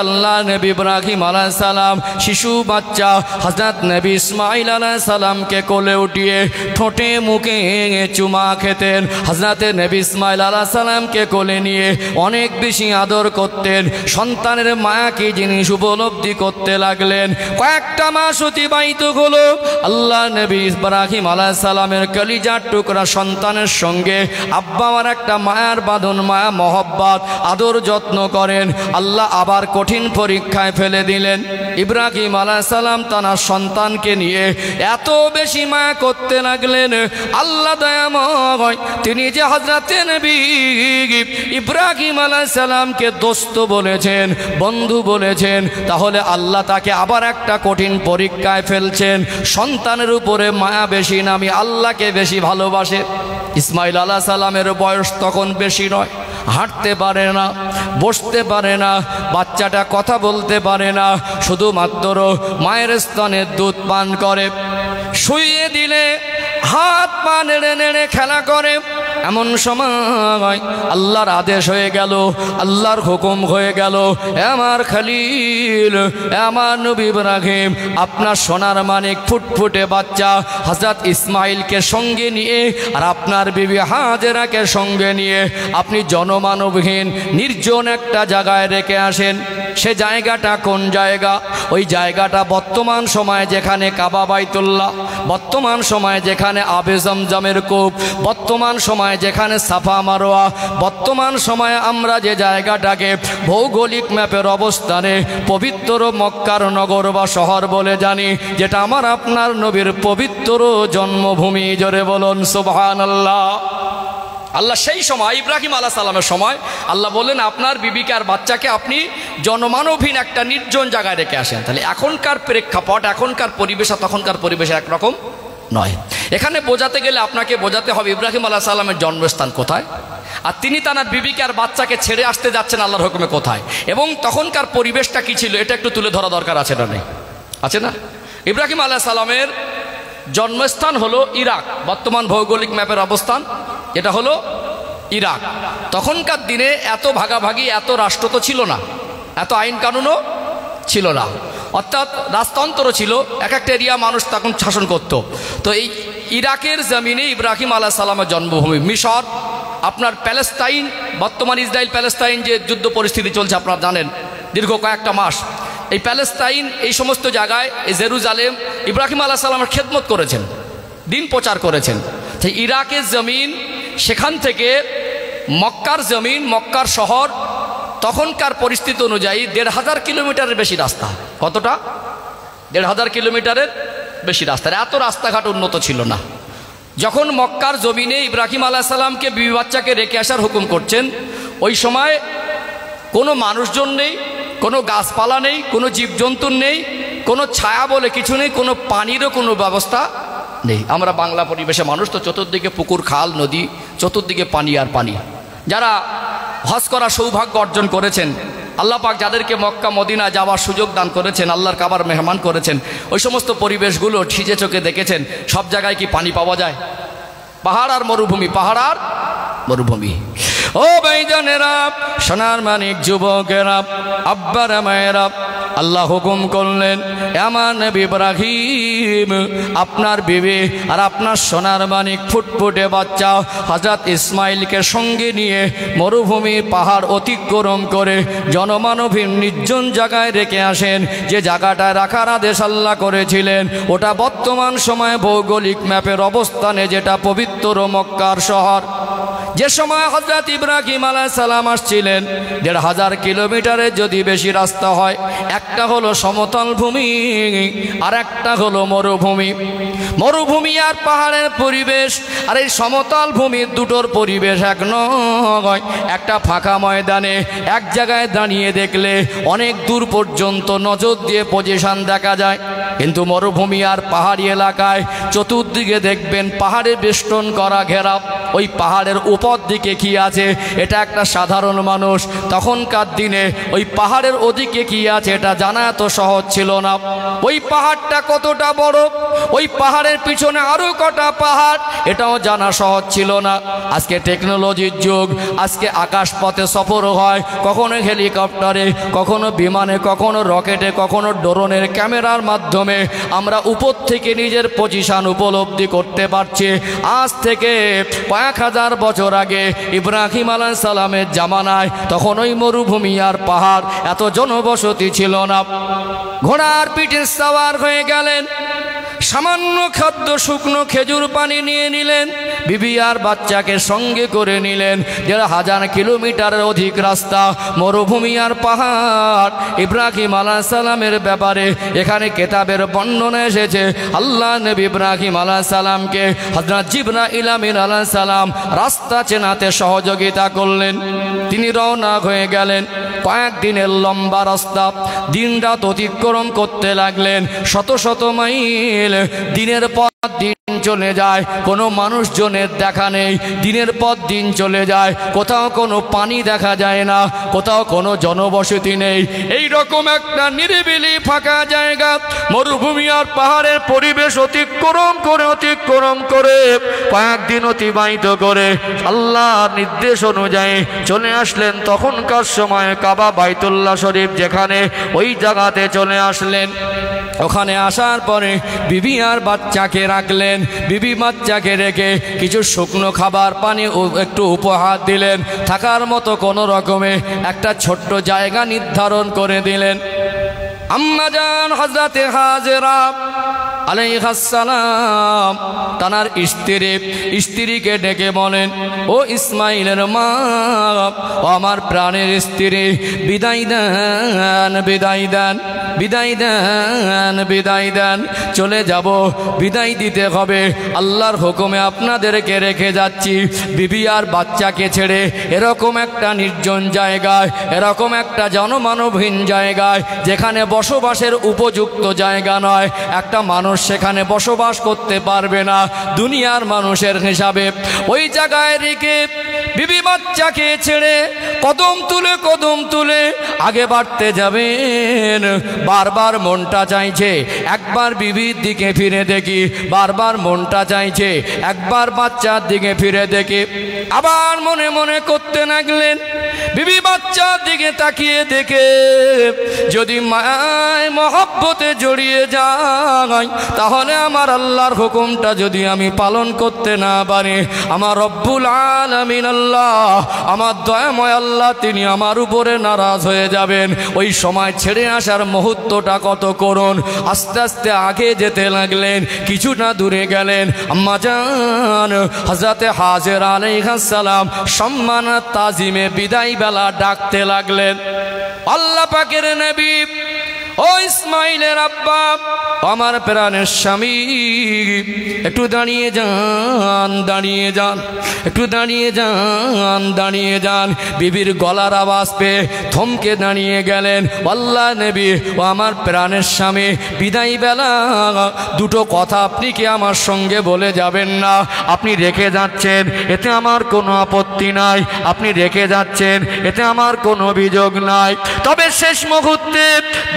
আল্লাহ নবী ইব্রাহিম আলাইহিস সালাম শিশু বাচ্চা হযরত নবী ইসমাঈল আলাইহিস সালামকে কোলে উঠিয়ে ঠোঁটে মুখে চুমা খেতেন। হযরত নবী ইসমাঈল আলাইহিস সালামকে কোলে নিয়ে অনেক বেশি আদর করতেন। সন্তানের মায়া কি জিনিস উপলব্ধি করতে লাগলেন। কয়েকটা মাস অতিবাহিত হলো। আল্লাহ নবী ইব্রাহিম আলাইহিস সালামের কলিজার টুকরা সন্তানের সঙ্গে আব্বা আমার একটা মায়ার বাঁধন, মায়া মহব্বত, আদর যত্ন করেন। আল্লাহ আবার কঠিন পরীক্ষায় ফেলে দিলেন। ইব্রাহিম আলাইহিস সালাম তার সন্তানকে নিয়ে এত বেশি মায়া করতে লাগলেন। আল্লাহ দয়াময় তিনি যে হযরত নবী ইব্রাহিম আলাইহিস সালামকে দোস্ত বলেছেন, বন্ধু বলেছেন, তাহলে আল্লাহ তাকে আবার একটা কঠিন পরীক্ষায় ফেলছেন। সন্তানের উপরে মায়া বেশি না, আমি আল্লাহকে বেশি ভালোবাসে। ইসমাঈল আলাইহিস সালামের বয়স তখন বেশি নয়, হাঁটতে পারে না, বসতে পারে না, বাচ্চাটা কথা বলতে পারে না, শুধুমাত্র মায়ের স্তনের দুধ পান করে। শুইয়ে দিলে হাত পা নেড়ে নেড়ে খেলা করে। এমন সময় আল্লাহর আদেশ হয়ে গেল, আল্লাহর হুকুম হয়ে গেল, আমার খলিল, আমার নবী ইব্রাহিম আপনার সোনার মানিক ফুটফুটে বাচ্চা হযরত ইসমাঈলকে সঙ্গে নিয়ে আর আপনার বিবি হাজেরাকে সঙ্গে নিয়ে আপনি জনমানবহীন নির্জন একটা জায়গায় রেখে আসেন। সে জায়গাটা কোন জায়গা? ওই জায়গাটা বর্তমান সময়ে যেখানে কাবা বাইতুল্লাহ, বর্তমান সময়ে যেখানে আবে জমজমের কূপ, বর্তমান সময়ে যেখানে সাফা মারোয়া, বর্তমান সময়ে আমরা যে জায়গাটাকে ভৌগোলিক ম্যাপের অবস্থানে পবিত্র মক্কার নগর বা শহর বলে জানি, যেটা আমার আপনার নবীর পবিত্র জন্মভূমি। জোরে বলুন সুবহানাল্লাহ। আল্লাহ সেই সময় ইব্রাহিম আলাইহিস সালামের সময় আল্লাহ বললেন আপনার বিবিকে আর বাচ্চাকে আপনি জনমানবহীন একটা নির্জন জায়গায় রেখে আসেন। তাহলে এখনকার প্রেক্ষাপট, এখনকার পরিবেশ আর তখনকার পরিবেশ একরকম নয়। এখানে বোঝাতে গেলে আপনাকে বোঝাতে হবে ইব্রাহিম আলাইহিস সালামের জন্মস্থান কোথায়, আর তিনি তার বিবিকে আর বাচ্চাকে ছেড়ে আসতে যাচ্ছেন আল্লাহর হুকুমে কোথায়, এবং তখনকার পরিবেশটা কি ছিল, এটা একটু তুলে ধরা দরকার আছে না? নেই আছে না? ইব্রাহিম আলাইহিস সালামের জন্মস্থান হলো ইরাক, বর্তমান ভৌগোলিক ম্যাপের অবস্থান এটা হলো ইরাক। তখনকার দিনে এত ভাগাভাগি, এত রাষ্ট্র তো ছিল না, এত আইন কানুনও ছিল না, অর্থাৎ রাজতন্ত্র ছিল, এক একটা এরিয়া মানুষ তখন শাসন করত। তো এই ইরাকের জমিনে ইব্রাহিম আলাইহিস সালামের জন্মভূমি। মিশর, আপনার প্যালেস্তাইন, বর্তমান ইসরায়েল প্যালেস্তাইন যে যুদ্ধ পরিস্থিতি চলছে আপনারা জানেন দীর্ঘ কয়েকটা মাস, এই প্যালেস্তাইন, এই সমস্ত জায়গায়, এই জেরুজালেম ইব্রাহিম আলাইহিস সালামের খেদমত করেছেন, দিন প্রচার করেছেন। তাই ইরাকের জমিন, সেখান থেকে মক্কার জমিন, মক্কার শহর, তখনকার পরিস্থিতি অনুযায়ী ১৫০০ কিলোমিটারের বেশি রাস্তা। কতটা? ১৫০০ কিলোমিটারের বেশি রাস্তা। এত রাস্তাঘাট উন্নত ছিল না। যখন মক্কার জমিনে ইব্রাহিম আলাইহিস সালামকে বিবি বাচ্চাকে রেখে আসার হুকুম করছেন, ওই সময় কোনো মানুষজন নেই, কোনো গাছপালা নেই, কোনো জীবজন্তু নেই, কোনো ছায়া বলে কিছু নেই, কোনো পানিরও কোনো ব্যবস্থা নেই। আমরা বাংলা পরিবেশে মানুষ তো, চতুর্দিকে পুকুর, খাল, নদী, চতুর্দিকে পানি আর পানি। যারা হজ করার সৌভাগ্য অর্জন করেছেন, আল্লাহ পাক যাদেরকে মক্কা মদিনা যাওয়ার সুযোগ দান করেছেন, আল্লাহর কাবার মেহমান করেছেন, ওই সমস্ত পরিবেশগুলো ঠিজে চোখে দেখেছেন। সব জায়গায় কি পানি পাওয়া যায়? পাহাড় আর মরুভূমি, পাহাড় আর মরুভূমি। ও ভাইজানেরা, সোনার মানিক যুবকেরা, আব্বারা মায়েরা, আল্লাহ হুকুম করলেন আমার নবী ইব্রাহিম আপনার বিবি আর আপনার সোনার মানিক ফুটফুটে বাচ্চা হযরত ইসমাঈলকে সঙ্গে নিয়ে মরুভূমির পাহাড় অতিক্রম করে জনমানবহীন নির্জন জায়গায় রেখে আসেন। যে জায়গাটায় রাখার আদেশ আল্লাহ করেছিলেন ওটা বর্তমান সময়ে ভৌগোলিক ম্যাপের অবস্থানে যেটা পবিত্র মক্কার শহর। যে সময় হযরত ইব্রাহিম আলাইহিস সালাম আসছিলেন ১৫০০ কিলোমিটারের যদি বেশি রাস্তা হয়, একটা হলো সমতল ভূমি আর একটা হলো মরুভূমি। মরুভূমি আর পাহাড়ের পরিবেশ আর এই সমতল ভূমির দুটোর পরিবেশ এক নয়। একটা ফাঁকা ময়দানে এক জায়গায় দাঁড়িয়ে দেখলে অনেক দূর পর্যন্ত নজর দিয়ে পজিশন দেখা যায়, কিন্তু মরুভূমি আর পাহাড়ি এলাকায় চতুর্দিকে দেখবেন পাহাড়ে বেষ্টন করা ঘেরা। ওই পাহাড়ের উপর দিকে কি আছে এটা একটা সাধারণ মানুষ তখনকার দিনে ওই পাহাড়ের ওদিকে কি আছে এটা জানা এত সহজ ছিল না। ওই পাহাড়টা কতটা বড়, ওই পাহাড়ের পিছনে আরো কটা পাহাড় এটাও জানা সহজ ছিল না। আজকে টেকনোলজির যুগ, আজকে আকাশপথে সফর হয়, কখনো হেলিকপ্টারে, কখনো বিমানে, কখনো রকেটে, কখনো ড্রোনের ক্যামেরার মাধ্যমে আমরা উপর থেকে নিজের পজিশন উপলব্ধি করতে পারছি। আজ থেকে কয়েক হাজার বছর আগে ইব্রাহিম আলাইহিস সালামের জামানায় তখন ওই মরুভূমি আর পাহাড় এত জনবসতি ছিল না। ঘোড়ার পিঠে সওয়ার হয়ে গেলেন, সামান্য খাদ্য শুকনো খেজুর পানি নিয়ে নিলেন, বিবি আর বাচ্চাকে সঙ্গে করে নিলেন। যারা 1000 কিলোমিটারের অধিক রাস্তা, মরুভূমি আর পাহাড়। ইব্রাহিম আলাইহিস সালামের ব্যাপারে এখানে কেতাবের বর্ণনা এসেছে, আল্লাহ নবী ইব্রাহিম আলাইহিস সালামকে হযরত জিবরাইল আমিন আলাইহিস সালাম রাস্তা চেনাতে সহযোগিতা করলেন। তিনি রওনা হয়ে গেলেন। কয়েকদিনের লম্বা রাস্তা, দিন রাত অতিক্রম করতে লাগলেন, শত শত মাইল। দিনের পর দিন চলে যায়, কোনো মানুষজনের দেখা নেই। দিনের পর দিন চলে যায়, কোথাও কোনো পানি দেখা যায় না, কোথাও কোনো জনবসতি নেই। এই রকম একটা নিরিবিলি ফাঁকা জায়গা, মরুভূমি আর পাহাড়ের পরিবেশ অতিক্রম করে কয়েকদিন অতিবাহিত করে আল্লাহর নির্দেশ অনুযায়ী চলে আসলেন তখনকার সময় কাবা বাইতুল্লাহ শরীফ যেখানে, ওই জায়গাতে চলে আসলেন। ওখানে আসার পরে বিবি আর বাচ্চাকে রাখলেন। বিবি বাচ্চাকে রেখে কিছু শুকনো খাবার পানি একটু উপহার দিলেন। থাকার মতো কোনো রকমে একটা ছোট্ট জায়গা নির্ধারণ করে দিলেন। আম্মা জান হযরতে হাজেরা আলাইহিস সালাম তানার স্ত্রীকে ডেকে বলেন, ও ইসমাইলের মা, ও আমার প্রাণের স্ত্রী, বিদায় দেন, বিদায় দেন, বিদায় দেন, বিদায় দেন। চলে যাব, বিদায় দিতে হবে। আল্লাহর হুকুমে আপনাদেরকে রেখে যাচ্ছি। বিবি আর বাচ্চাকে ছেড়ে এরকম একটা নির্জন জায়গায়, এরকম একটা জনমানবহীন জায়গায়, যেখানে বসবাসের উপযুক্ত জায়গা নয়, একটা মানুষ সেখানে বসবাস করতে পারবে না দুনিয়ার মানুষের হিসাবে। ওই জায়গায় রেখে বিবি বাচ্চাকে ছেড়ে কদম তুলে আগে বাড়তে যাবেন। বারবার মনটা চাইছে একবার বিবির দিকে ফিরে দেখি, বারবার মনটা চাইছে একবার বাচ্চার দিকে ফিরে দেখি। আবার মনে মনে করতে লাগলেন, বিবি বাচ্চার দিকে তাকিয়ে দেখে যদি মায় মহব্বতে জড়িয়ে যায়, তাহলে আমার আল্লাহর হুকুমটা যদি আমি পালন করতে না পারি, আমার রব্বুল আলামিন আল্লাহ, আমার দয়াময় আল্লাহ, তিনি আমার উপরে নারাজ হয়ে যাবেন। ওই সময় ছেড়ে আসার মুহূর্তটা কত করুন। আস্তে আস্তে আগে যেতে লাগলেন, কিছুটা দূরে গেলেন। আম্মা জান হযরতে হাজেরা আলাইহিস সালাম সম্মান তাজিমে বিদায় বেলা ডাকতে লাগলেন, আল্লাহ পাকের নবী, ও ইসমাইলের আব্বা, আমার প্রাণের স্বামী, একটু দাঁড়িয়ে যান, দাঁড়িয়ে যান, একটু দাঁড়িয়ে যান, দাঁড়িয়ে যান। বিবির গলার আওয়াজ পেয়ে থমকে দাঁড়িয়ে গেলেন। আল্লাহ নবী, ও আমার প্রাণের স্বামী, বিদায় বেলা দুটো কথা আপনি কি আমার সঙ্গে বলে যাবেন না? আপনি রেখে যাচ্ছেন, এতে আমার কোনো আপত্তি নাই। আপনি রেখে যাচ্ছেন, এতে আমার কোনো অভিযোগ নাই। তবে শেষ মুহূর্তে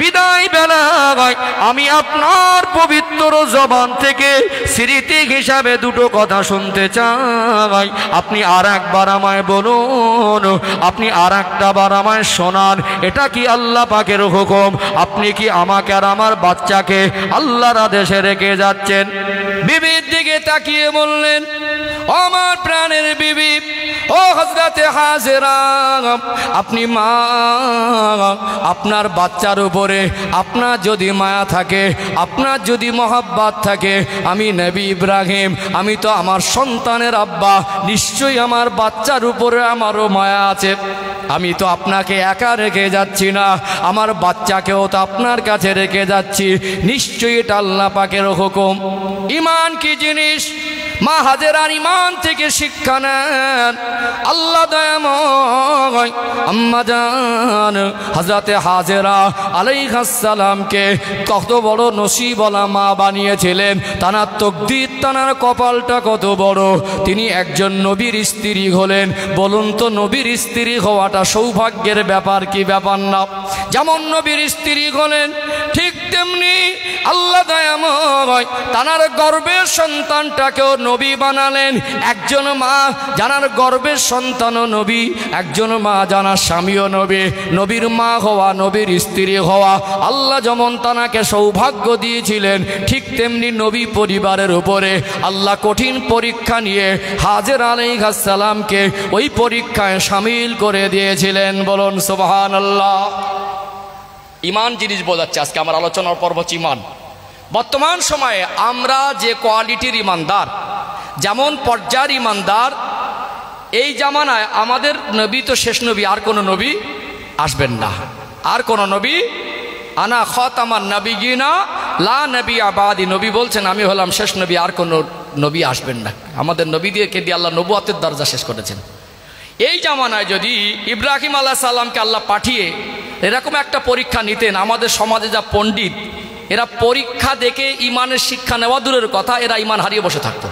বিদায় বেলায় আমি আপনার পবিত্র জবান থেকে স্মৃতি হিসাবে দুটো কথা শুনতে চাই। আপনি আর একবার আমায় বলুন, আপনি আর একটা বার আমায় শোনান, এটা কি আল্লাহ পাকের হুকুম? আপনি কি আমাকে আর আমার বাচ্চাকে আল্লাহর আদেশে রেখে যাচ্ছেন? বিবির দিকে তাকিয়ে বললেন, আমার প্রাণের বিবি, ও হযরতে হাজেরা, আপনি মা, আপনার বাচ্চার উপরে আপনার যদি মায়া থাকে, আপনার যদি মহব্বত থাকে, আমি নবী ইব্রাহিম, আমি তো আমার সন্তানের আব্বা, নিশ্চয়ই আমার বাচ্চার উপরে আমারও মায়া আছে। আমি তো আপনাকে একা রেখে যাচ্ছি না, আমার বাচ্চাকেও তো আপনার কাছে রেখে যাচ্ছি। নিশ্চয়ই এটা আল্লাহ পাকের হুকুম। ঈমান কি জিনিস মা হাজেরার ইমান থেকে শিক্ষা নেন। আল্লাহ দয়াময় আম্মা জান হযরতে হাজেরা আলাইহিস সালামকে কত বড় নসিবওয়ালা মা বানিয়েছিলেন। তানার তকদির, তানার কপালটা কত বড়। তিনি একজন নবীর স্ত্রী হলেন। বলুন তো, নবীর স্ত্রী হওয়াটা সৌভাগ্যের ব্যাপার কি ব্যাপার না? যেমন নবীর স্ত্রী হলেন, ঠিক তেমনি আল্লাহ দয়াময় তানার গর্ভের সন্তানটাকেও নবী বানালেন। একজন মা জানার গর্ভের সন্তানও নবী, একজন মা জানার স্বামীও নবী। নবীর মা হওয়া, নবীর স্ত্রী হওয়া, আল্লাহ যেমন তানাকে সৌভাগ্য দিয়েছিলেন, ঠিক তেমনি নবী পরিবারের উপরে আল্লাহ কঠিন পরীক্ষা নিয়ে হাজেরা আলাইহিস সালামকে ওই পরীক্ষায় শামিল করে দিয়েছিলেন। বলুন সুবহানাল্লাহ। ইমান জিনিস বোঝাচ্ছে আজকে আমার আলোচনার পর্ব হচ্ছে ইমান। বর্তমান সময়ে আমরা যে কোয়ালিটির ইমানদার, যেমন পর্যায়ের ইমানদার, এই জামানায় আমাদের নবী তো শেষ নবী, আর কোনো নবী আসবেন না। আর কোনো নবী, আনা খাতামান নাবিয়িনা লা নবিয়্যা বাদি, নবী বলছেন আমি হলাম শেষ নবী, আর কোনো নবী আসবেন না। আমাদের নবীদেরকে দিয়ে আল্লাহ নবুয়তের দরজা শেষ করেছেন। এই জামানায় যদি ইব্রাহিম আলাইহিস সালামকে আল্লাহ পাঠিয়ে এরকম একটা পরীক্ষা নিতেন, আমাদের সমাজে যা পণ্ডিত, এরা পরীক্ষা দেখে ইমানের শিক্ষা নেওয়া দূরের কথা, এরা ইমান হারিয়ে বসে থাকতো।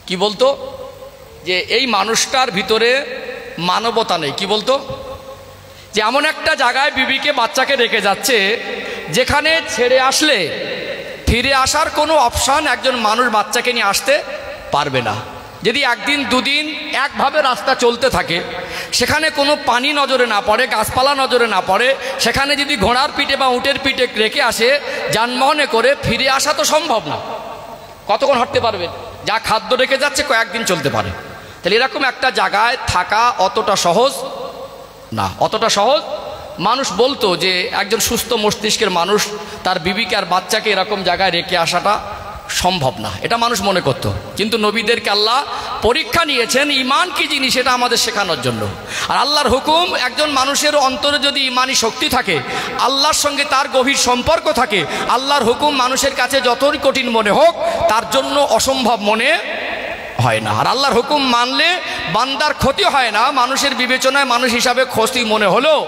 কি বলতো? যে এই মানুষটার ভিতরে মানবতা নেই। কি বলতো? যে এমন একটা জায়গায় বিবিকে, বাচ্চাকে রেখে যাচ্ছে যেখানে ছেড়ে আসলে ফিরে আসার কোনো অপশান একজন মানুষ বাচ্চাকে নিয়ে আসতে পারবে না। যদি একদিন দুদিন একভাবে রাস্তা চলতে থাকে, সেখানে কোনো পানি নজরে না পড়ে, গাছপালা নজরে না পড়ে, সেখানে যদি ঘোড়ার পিঠে বা উটের পিঠে রেখে আসে যানবাহনে করে, ফিরে আসা তো সম্ভব না। কতক্ষণ হাঁটতে পারবে? যা খাদ্য রেখে যাচ্ছে কয়েকদিন চলতে পারে। তাহলে এরকম একটা জায়গায় থাকা অতটা সহজ না, অতটা সহজ। মানুষ বলতো যে একজন সুস্থ মস্তিষ্কের মানুষ তার বিবিকে আর বাচ্চাকে এরকম জায়গায় রেখে আসাটা সম্ভব না, এটা মানুষ মনে করত। কিন্তু নবীদেরকে আল্লাহ পরীক্ষা নিয়েছেন ইমান কি জিনিস, এটা আমাদের শেখানোর জন্য। আর আল্লাহর হুকুম, একজন মানুষের অন্তরে যদি ইমানি শক্তি থাকে, আল্লাহর সঙ্গে তার গভীর সম্পর্ক থাকে, আল্লাহর হুকুম মানুষের কাছে যতই কঠিন মনে হোক তার জন্য অসম্ভব মনে হয় না। আর আল্লাহর হুকুম মানলে বান্দার ক্ষতি হয় না। মানুষের বিবেচনায় মানুষ হিসাবে ক্ষতি মনে হলেও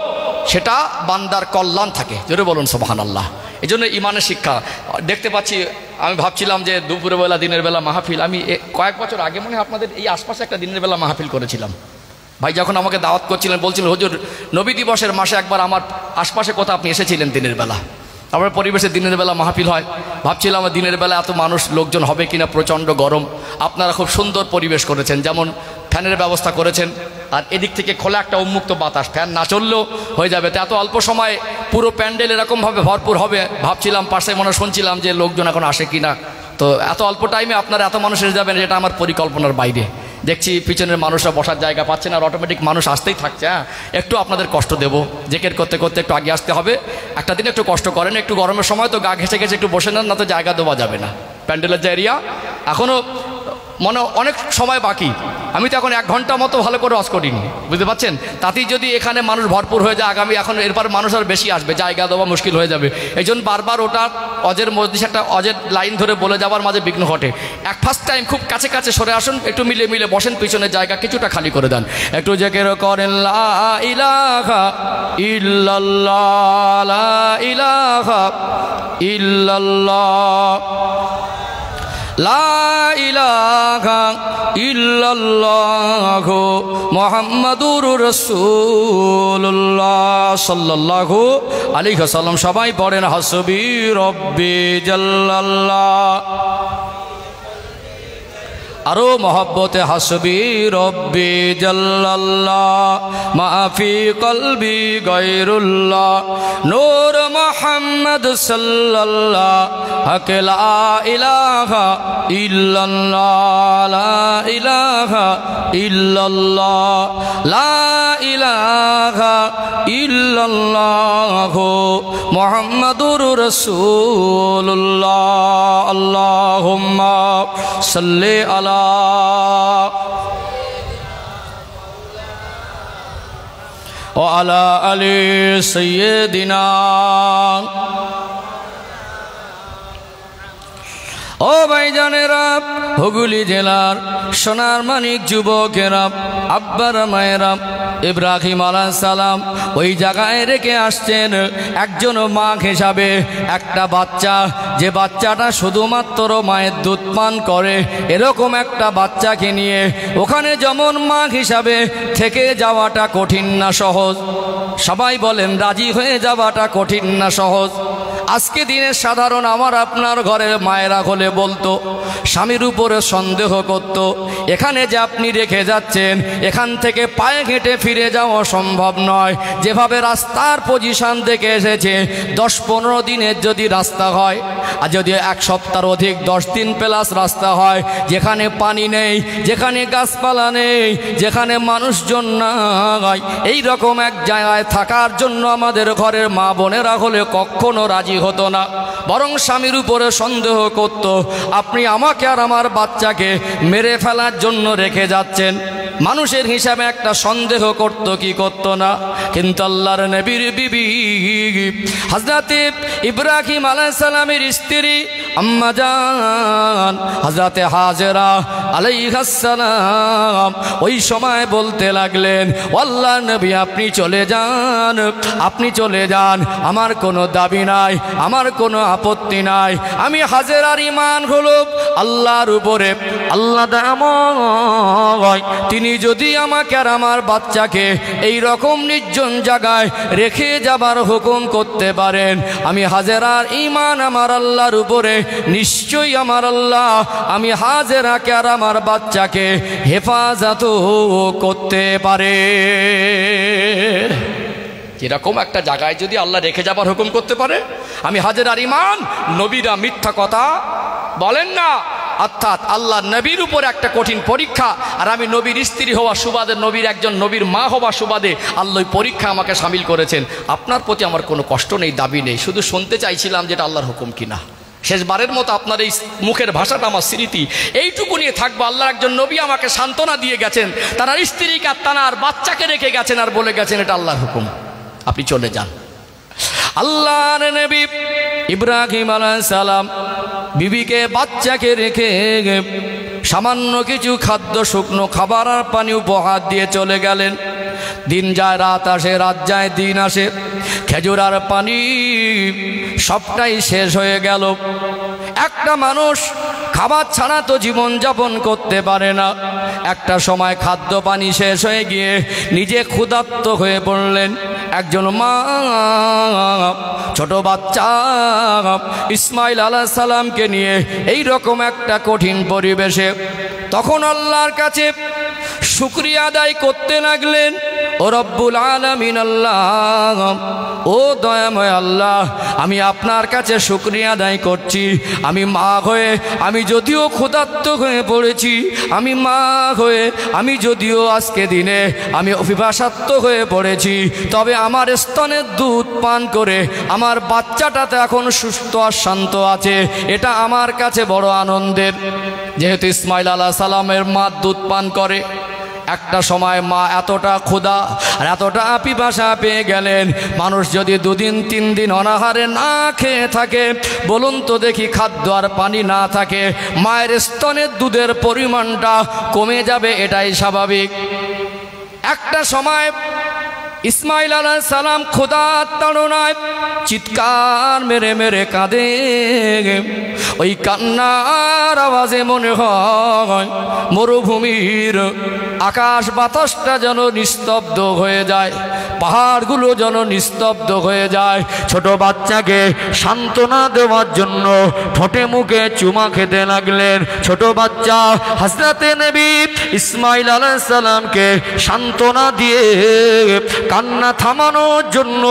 সেটা বান্দার কল্যাণ থাকে। জোরে বলুন সুবহানাল্লাহ। এই জন্য ইমানের শিক্ষা দেখতে পাচ্ছি। আমি ভাবছিলাম যে দুপুরের বেলা, দিনের বেলা মাহফিল, আমি কয়েক বছর আগে মনে হয় আপনাদের এই আশপাশে একটা দিনের বেলা মাহফিল করেছিলাম। ভাই যখন আমাকে দাওয়াত করছিলেন বলছিলেন, হুজুর নবী দিবসের মাসে একবার আমার আশপাশে কোথাও আপনি এসেছিলেন দিনের বেলা, আমার পরিবেশে দিনের বেলা মাহফিল হয়। ভাবছিলাম দিনের বেলা এত মানুষ লোকজন হবে কিনা, প্রচণ্ড গরম। আপনারা খুব সুন্দর পরিবেশ করেছেন, যেমন ফ্যানের ব্যবস্থা করেছেন, আর এদিক থেকে খোলা একটা উন্মুক্ত বাতাস, ফ্যান না চললেও হয়ে যাবে। তো এত অল্প সময় পুরো প্যান্ডেল এরকমভাবে ভরপুর হবে, ভাবছিলাম পাশে মনে শুনছিলাম যে লোকজন এখন আসে কিনা। তো এত অল্প টাইমে আপনারা এত মানুষ এসে যাবেন, এটা আমার পরিকল্পনার বাইরে। দেখছি পিছনের মানুষরা বসার জায়গা পাচ্ছে না, আর অটোমেটিক মানুষ আসতেই থাকছে। হ্যাঁ, একটু আপনাদের কষ্ট দেব, জেকের করতে করতে একটু আগে আসতে হবে। একটা দিন একটু কষ্ট করেন, একটু গরমের সময় তো গা ঘেঁষে ঘেঁষে একটু বসে নেন, না তো জায়গা দেওয়া যাবে না। প্যান্ডেলের যে এরিয়া, এখনও মনে অনেক সময় বাকি। আমি তো এখন 1 ঘন্টা মতো ভালো করে ওয়াজ করিনি, বুঝতে পারছেন? তাতেই যদি এখানে মানুষ ভরপুর হয়ে যায়, আগামী এখন এরপর মানুষ আর বেশি আসবে, জায়গা দেওয়া মুশকিল হয়ে যাবে। এই জন্য বারবার ওটা অজের মসজিদ একটা অজের লাইন ধরে বলে যাওয়ার মাঝে বিঘ্ন ঘটে। ফার্স্ট টাইম খুব কাছে কাছে সরে আসুন, একটু মিলে মিলে বসেন, পিছনের জায়গা কিছুটা খালি করে দেন, একটু জিকির করেন লা ইলাহা ইল্লাল্লাহ, লা ইলাহা ইল্লাল্লাহ, লা ইলাহা ইল্লাল্লাহু মুহাম্মাদুর রাসূলুল্লাহ সাল্লাল্লাহু আলাইহি ওয়াসাল্লাম। সবাই পড়েন হাসবি রব্বি জাল্লাল্লাহ। আরো মহব্বতে হাসবি রব্বি জাল্লাল্লাহ, মাফি কলবি গায়রুল্লাহ, নূর মুহাম্মদ সাল্লাল্লাহ, হক লা ইলাহা ইল্লাল্লাহ, লা ইলাহা ইল্লাল্লাহ, লা ইলাহা ইল্লাল্লাহ মুহাম্মাদুর রাসূলুল্লাহ। আল্লাহুম্মা সাল্লি আলা وعلى آل سيدنا ও ভাইজানেরা, হুগলি জেলার সোনার মানিক যুবকেরা, আব্বারা মায়েরা, ইব্রাহিম আলাইহিস সালাম ওই জায়গায় রেখে আসছেন একজন মা হিসাবে একটা বাচ্চা, যে বাচ্চাটা শুধুমাত্র মায়ের দুধ পান করে, এরকম একটা বাচ্চাকে নিয়ে ওখানে যেমন মা হিসাবে থেকে যাওয়াটা কঠিন না সহজ? সবাই বলেন রাজি হয়ে যাওয়াটা কঠিন না সহজ? আজকে দিনের সাধারণ আমার আপনার ঘরের মায়েরা হলে বলতো, স্বামীর উপরে সন্দেহ করত, এখানে যে আপনি রেখে যাচ্ছেন এখান থেকে পায়ে হেঁটে ফিরে যাওয়া সম্ভব নয়। যেভাবে রাস্তার পজিশন থেকে এসেছে 10-15 দিনের যদি রাস্তা হয়, আর যদি এক সপ্তাহ অধিক 10 দিন প্লাস রাস্তা হয়, যেখানে পানি নেই, যেখানে গাছপালা নেই, যেখানে মানুষজন নাই, এই রকম এক জায়গায় থাকার জন্য আমাদের ঘরের মা বোনেরা হলে কখনো রাজি হতো না, বরং স্বামীর উপরে সন্দেহ করত, আপনি আমাকে আর আমার বাচ্চাকে মেরে ফেলার জন্য রেখে যাচ্ছেন। মানুষের হিসাবে একটা সন্দেহ করত কি করত না? কিন্তু আল্লাহর নবীর বিবি হযরতে ইব্রাহিম আলাইহিস সালামের স্ত্রী আম্মা জান হযরতে হাজেরা আলাইহিস সালাম ওই সময় বলতে লাগলেন, আল্লাহর নবী আপনি চলে যান, আপনি চলে যান, আমার কোনো দাবি নাই, আমার কোনো আপত্তি নাই, আমি হাজেরার ঈমান হলো আল্লাহর উপরে। আল্লাহ দাময় তিনি যদি আমাকে আর আমার বাচ্চাকে এই রকম নির্জন জায়গায় রেখে যাবার হুকুম করতে পারেন, আমি হাজেরার ঈমান আমার আল্লাহর উপরে, নিশ্চয়ই আমার আল্লাহ আমি হাজেরাকে আর আমার বাচ্চাকে হেফাজত করতে পারে। এরকম একটা জায়গায় যদি আল্লাহ রেখে যাবার হুকুম করতে পারে, আমি হাজেরার ঈমান, নবীরা মিথ্যা কথা বলেন না। অর্থাৎ আল্লাহ নবীর উপর একটা কঠিন পরীক্ষা, আর আমি নবীর স্ত্রী হওয়া সুবাদে, নবীর একজন নবীর মা হওয়া সুবাদে আল্লাহ পরীক্ষা আমাকে সামিল করেছেন। আপনার প্রতি আমার কোনো কষ্ট নেই, দাবি নেই, শুধু শুনতে চাইছিলাম যেটা আল্লাহর হুকুম কিনা। শেষবারের মতো আপনার এই মুখের ভাষাটা আমার স্মৃতি, এইটুকু নিয়ে থাকবো। আল্লাহর একজন নবী আমাকে সান্ত্বনা দিয়ে গেছেন, তার স্ত্রীকে আর তার বাচ্চাকে রেখে গেছেন, আর বলে গেছেন এটা আল্লাহর হুকুম, আপনি চলে যান। আল্লাহর নবী ইব্রাহিম আলাইহিস সালাম বিবিকে বাচ্চাকে রেখে সামান্য কিছু খাদ্য, শুকনো খাবার আর পানি উপহার দিয়ে চলে গেলেন। দিন যায় রাত আসে, রাত যায় দিন আসে, খেজুর আর পানি সবটাই শেষ হয়ে গেল। একটা মানুষ খাবার ছাড়া তো জীবন যাপন করতে পারে না। একটা সময় খাদ্য পানি শেষ হয়ে গিয়ে নিজে ক্ষুধার্ত হয়ে পড়লেন। একজন মা ছোট বাচ্চা ইসমাইল আলাইহিস সালামকে নিয়ে এই রকম একটা কঠিন পরিবেশে তখন আল্লাহর কাছে শুকরিয়া আদায় করতে লাগলেন। ও রব্বুল আলামিন আল্লাহ, ও দয়াময় আল্লাহ, আমি আপনার কাছে শুকরিয়া আদায় করছি। আমি মা হয়ে, আমি যদিও ক্ষুধার্ত হয়ে পড়েছি, আমি মা হয়ে, আমি যদিও আজকে দিনে আমি অভিভাষাত্ম হয়ে পড়েছি, তবে আমার স্তনের দুধ পান করে আমার বাচ্চাটাতে এখন সুস্থ আর শান্ত আছে, এটা আমার কাছে বড় আনন্দের। যেহেতু ইসমাইল আলাইহিস সালামের মা দুধ পান করে, একটা সময় মা এতটা ক্ষুধা আর এতটা পিপাসা পেয়ে গেলেন, মানুষ যদি 2 দিন 3 দিন অনাহারে না খেয়ে থাকে, বলুন তো দেখি, খাদ্য আর পানি না থাকে, মায়ের স্তনের দুধের পরিমাণটা কমে যাবে, এটাই স্বাভাবিক। একটা সময় ইসমাইল আলাইহিস সালাম ক্ষুধার তাড়নায় চিৎকার মেরে মেরে কাঁদে। ওই কান্নার আওয়াজে মনে হয় মরুভূমির আকাশ বাতাসটা যেন নিস্তব্ধ হয়ে যায়, পাহাড়গুলো যেন নিস্তব্ধ হয়ে যায়। ছোট বাচ্চাকে সান্ত্বনা দেওয়ার জন্য ঠোঁটে মুখে চুমা খেতে লাগলেন। ছোট বাচ্চা হযরতে নবী ইসমাইল আলাইহিস সালামকে সান্ত্বনা দিয়ে কান্না থামানোর জন্য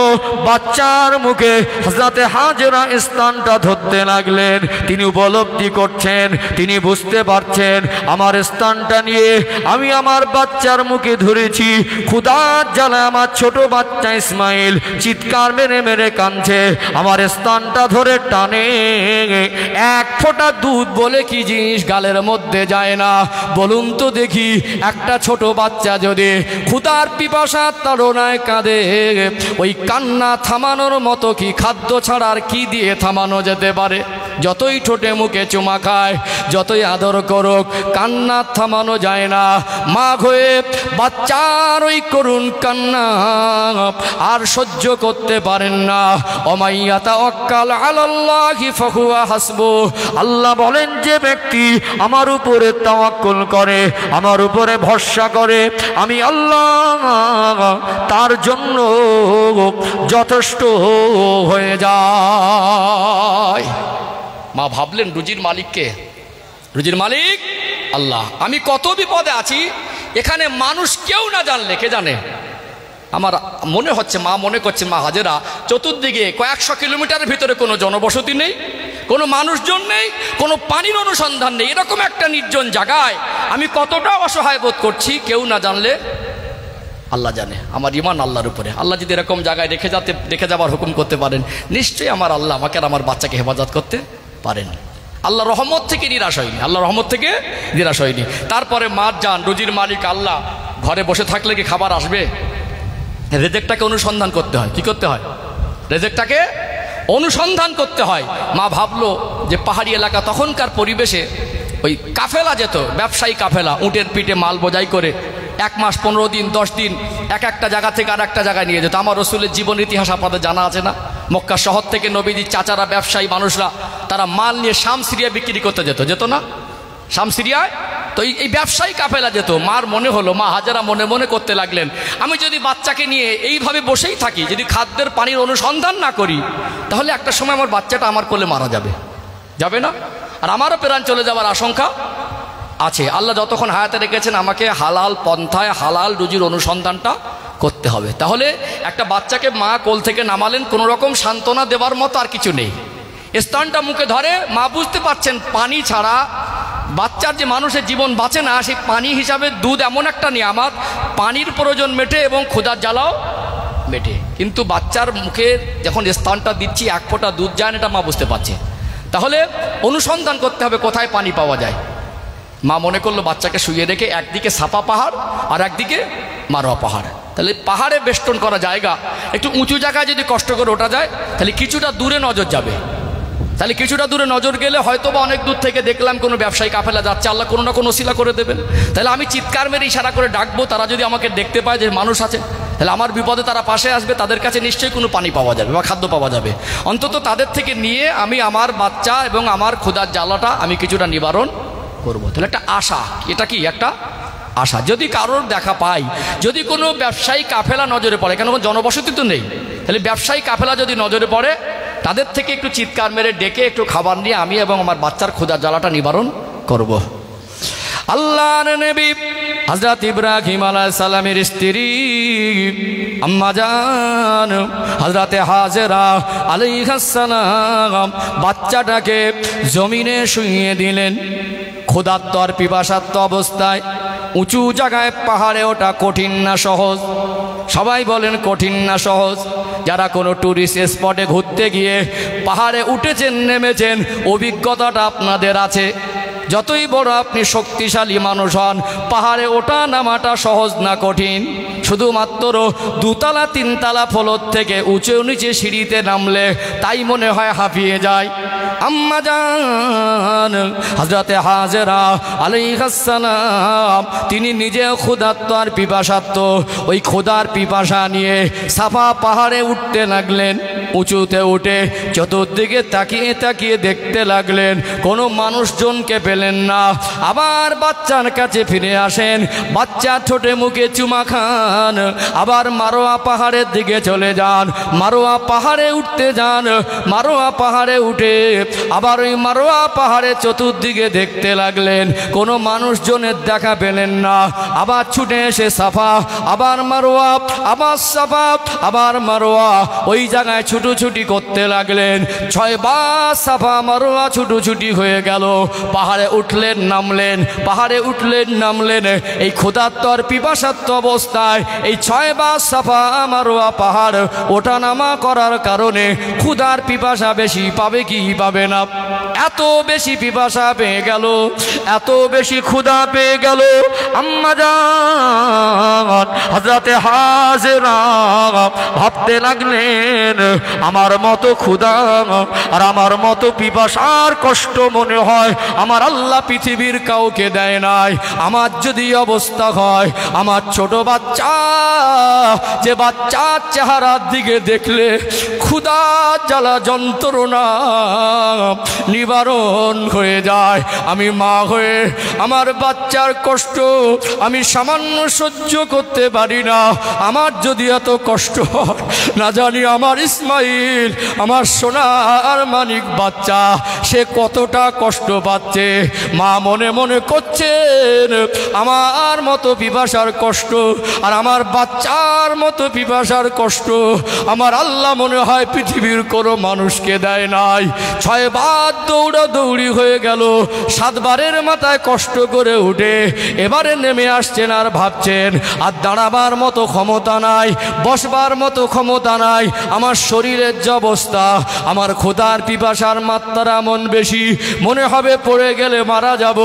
বাচ্চার মুখে হযরতে হাজেরা স্থানটা ধরতে লাগলেন। তিনি উপলব্ধি করছেন, তিনি বুঝতে পারছেন, আমার স্থানটা নিয়ে আমি আমার বাচ্চার মুখে ধরেছি। ক্ষুধার জ্বালায় আমার ছোট বাচ্চা ইসমাইল চিৎকার মেরে মেরে কাঁদছে, আমার স্থানটা ধরে টানে। এক ফোঁটা দুধ বলে কি জিনিস গালের মধ্যে যায় না, বলুন তো দেখি। একটা ছোট বাচ্চা যদি ক্ষুধার পিপাসার তাড়নায় কাঁদে, ওই কান্না থামানোর মতো কি খাদ্য ছাড়া আর কি দিয়ে থামানো যেতে পারে? যতই ঠোঁটে মুখে চুমা খায়, যতই আদর করুক, কান্না থামানো যায় না। মা হয়ে বাচ্চার ওই করুণ কান্না আর সহ্য করতে পারেন না। ওমাইয়া তাওয়াক্কাল আলাল্লাহি ফাহুয়া হাসবু, আল্লাহ বলেন যে ব্যক্তি আমার উপরে তাওয়াক্কুল করে, আমার উপরে ভরসা করে, আমি আল্লাহ তার জন্য যথেষ্ট হয়ে যায়। মা ভাবলেন রুজির মালিককে, রুজির মালিক আল্লাহ, আমি কত বিপদে আছি, এখানে মানুষ কেউ না জানলে কে জানে? আমার মনে হচ্ছে, মা মনে করছে, মা হাজেরা চতুর্দিকে কয়েকশো কিলোমিটারের ভিতরে কোনো জনবসতি নেই, কোনো মানুষজন নেই, কোনো পানির অনুসন্ধান নেই, এরকম একটা নির্জন জায়গায় আমি কতটা অসহায় বোধ করছি, কেউ না জানলে আল্লাহ জানে। আমার ইমান আল্লাহর উপরে। আল্লাহ যদি এরকম জায়গায় রেখে যাবার হুকুম করতে পারেন, নিশ্চয়ই আমার আল্লাহ আমাকে আর আমার বাচ্চাকে হেফাজত করতে পারেন। আল্লাহ রহমত থেকে নিরাশ হয়নি, আল্লাহ রহমত থেকে নিরাশ হয়নি। তারপরে মার যান, রুজির মালিক আল্লাহ। ঘরে বসে থাকলে কি খাবার আসবে? রেজেকটাকে অনুসন্ধান করতে হয়। কি করতে হয়? রেজেকটাকে অনুসন্ধান করতে হয়। মা ভাবলো যে পাহাড়ি এলাকা, তখনকার পরিবেশে ওই কাফেলা যেত, ব্যবসায়ী কাফেলা, উটের পিঠে মাল বোঝাই করে 1 মাস 15 দিন 10 দিন এক একটা জায়গা থেকে আর একটা জায়গায় নিয়ে যেত। আমার রসুলের জীবনের ইতিহাস আপনাদের জানা আছে না? মক্কা শহর থেকে নবীজির চাচারা, ব্যবসায়ী মানুষরা, তারা মাল নিয়ে শাম সিরিয়া বিক্রি করতে যেত না? শাম সিরিয়ায় তো এই ব্যবসায়ী কাফেলা যেত। মার মনে হলো, মা হাজেরা মনে মনে করতে লাগলেন, আমি যদি বাচ্চাকে নিয়ে এইভাবে বসেই থাকি, যদি খাদ্যের পানির অনুসন্ধান না করি, তাহলে একটা সময় আমার বাচ্চাটা আমার কোলে মারা যাবে না? আর আমারও প্রাণ চলে যাওয়ার আশঙ্কা আছে। আল্লাহ যতক্ষণ হায়াতে রেখেছেন আমাকে হালাল পন্থায় হালাল রুজির অনুসন্ধানটা করতে হবে। তাহলে একটা বাচ্চাকে মা কোল থেকে নামালেন, কোনো রকম সান্ত্বনা দেওয়ার মতো আর কিছু নেই। স্তনটা মুখে ধরে, মা বুঝতে পারছেন পানি ছাড়া বাচ্চার যে মানুষের জীবন বাঁচে না, সেই পানি হিসাবে দুধ এমন একটা নিয়ামত, পানির প্রয়োজন মেটে এবং ক্ষুধার জ্বালাও মেটে। কিন্তু বাচ্চার মুখে যখন স্তনটা দিচ্ছি 1 ফোঁটা দুধ যায় না, এটা মা বুঝতে পারছে। তাহলে অনুসন্ধান করতে হবে কোথায় পানি পাওয়া যায়। মা মনে করলো বাচ্চাকে শুয়ে রেখে একদিকে সাপা পাহাড় আর একদিকে মারোয়া পাহাড়, তাহলে পাহাড়ে বেষ্টন করা জায়গা, একটু উঁচু জায়গায় যদি কষ্ট করে ওঠা যায়, তাহলে কিছুটা দূরে নজর যাবে। তাহলে কিছুটা দূরে নজর গেলে হয়তো বা অনেক দূর থেকে দেখলাম কোনো ব্যবসায়ী কাফেলা যাচ্ছে, আল্লাহ কোনো না কোনো ওসিলা করে দেবেন। তাহলে আমি চিৎকার মেরে ইশারা করে ডাকবো, তারা যদি আমাকে দেখতে পায় যে মানুষ আছে, তাহলে আমার বিপদে তারা পাশে আসবে, তাদের কাছে নিশ্চয়ই কোনো পানি পাওয়া যাবে বা খাদ্য পাওয়া যাবে। অন্তত তাদের থেকে নিয়ে আমি আমার বাচ্চা এবং আমার ক্ষুধার জ্বালাটা আমি কিছুটা নিবারণ করবো। তাহলে একটা আশা, এটা কি একটা আশা। যদি কারোর দেখা পাই, যদি কোনো ব্যবসায়ী কাফেলা নজরে পড়ে, কেন জনবসতি তো নেই, তাহলে ব্যবসায়ী কাফেলা যদি নজরে পড়ে, তাদের থেকে একটু চিৎকার মেরে ডেকে একটু খাবার নিয়ে আমি এবং আমার বাচ্চার ক্ষুধার জ্বালাটা নিবারণ করব। আল্লাহর নবী হযরত ইব্রাহিম আলাইহিস সালামের স্ত্রী আম্মা জান হযরত হাজেরা আলাইহিস সালাম বাচ্চাটাকে জমিনে শুইয়ে দিলেন। ক্ষুধার্ত আর পিপাসার্ত অবস্থায় উঁচু জায়গায় পাহাড়ে ওঠা কঠিন না সহজ? সবাই বলেন কঠিন না সহজ? যারা কোনো টুরিস্ট স্পটে ঘুরতে গিয়ে পাহাড়ে উঠেছেন, নেমেছেন, অভিজ্ঞতাটা আপনাদের আছে। যতই বড় আপনি শক্তিশালী মানুষ হন, পাহাড়ে ওঠা নামাটা সহজ না কঠিন? শুধুমাত্র 2 তলা 3 তলা ফ্লোর থেকে উঁচু নিচে সিঁড়িতে নামলে তাই মনে হয় হাঁপিয়ে যায়। আম্মা জান হযরতে হাজেরা আলাইহিস সালাম তিনি নিজে ক্ষুধার্ত আর পিপাসার্ত, ওই ক্ষুধার পিপাসা নিয়ে সাফা পাহাড়ে উঠতে লাগলেন। উঁচুতে উঠে চতুর্দিকে তাকিয়ে তাকিয়ে দেখতে লাগলেন, কোনো মানুষজনকে পেলেন না। আবার বাচ্চার কাছে ফিরে আসেন, বাচ্চা ঠোঁটে মুখে চুমা খান। আবার মারোয়া পাহাড়ের দিকে চলে যান, মারোয়া পাহাড়ে উঠতে যান। মারোয়া পাহাড়ে উঠে আবার ওই মারোয়া পাহাড়ে চতুর্দিকে দেখতে লাগলেন, কোনো মানুষজনের দেখা পেলেন না। আবার ছুটে এসে সাফা, আবার মারোয়া, আবার সাফা, আবার মারোয়া, ওই জায়গায় ছুটোছুটি করতে লাগলেন। 6 বার সাফা মারোয়া ছুটোছুটি হয়ে গেল। পাহাড়ে উঠলেন নামলেন, পাহাড়ে উঠলেন নামলেন। এই ক্ষুধার্ত আর পিপাসার্ত অবস্থায় এই 6 বার সাফা মারোয়া পাহাড় ওঠা নামা করার কারণে ক্ষুধার পিপাসা বেশি পাবে কি পাবে না? এত বেশি পিপাসা পেয়ে গেল, এত বেশি ক্ষুধা পেয়ে গেল। আম্মা জান হযরতে হাজেরা ভাবতে লাগলেন, আমার মতো ক্ষুধা আর আমার মতো পিপাসার কষ্ট মনে হয় আমার আল্লাহ পৃথিবীর কাউকে দেয় নাই। আমার যদি অবস্থা হয়, আমার ছোট বাচ্চা, যে বাচ্চার চেহারার দিকে দেখলে ক্ষুধা জ্বালা যন্ত্রণা নিবারণ হয়ে যায়, আমি মা হয়ে আমার বাচ্চার কষ্ট আমি সামান্য সহ্য করতে পারি না। আমার যদি এত কষ্ট হয়, না জানি আমার ইসমাইল, আমার সোনার মানিক বাচ্চা, সে কতটা কষ্ট পাচ্ছে। মা মনে মনে করছেন, আমার মতো পিপাসার কষ্ট আর আমার বাচ্চার মতো পিপাসার কষ্ট আমার আল্লাহ মনে হয় পৃথিবীর কোনো মানুষকে দেয় নাই। 6 বার দৌড়াদৌড়ি হয়ে গেল, 7 বারের মাথায় কষ্ট করে উঠে এবারে নেমে আসছেন আর ভাবছেন, আর দাঁড়াবার মতো ক্ষমতা নাই, বসবার মতো ক্ষমতা নাই, আমার শরীরের যে অবস্থা, আমার ক্ষুধার পিপাসার মাত্রা এমন বেশি, মনে হবে পড়ে গেলে মারা যাব।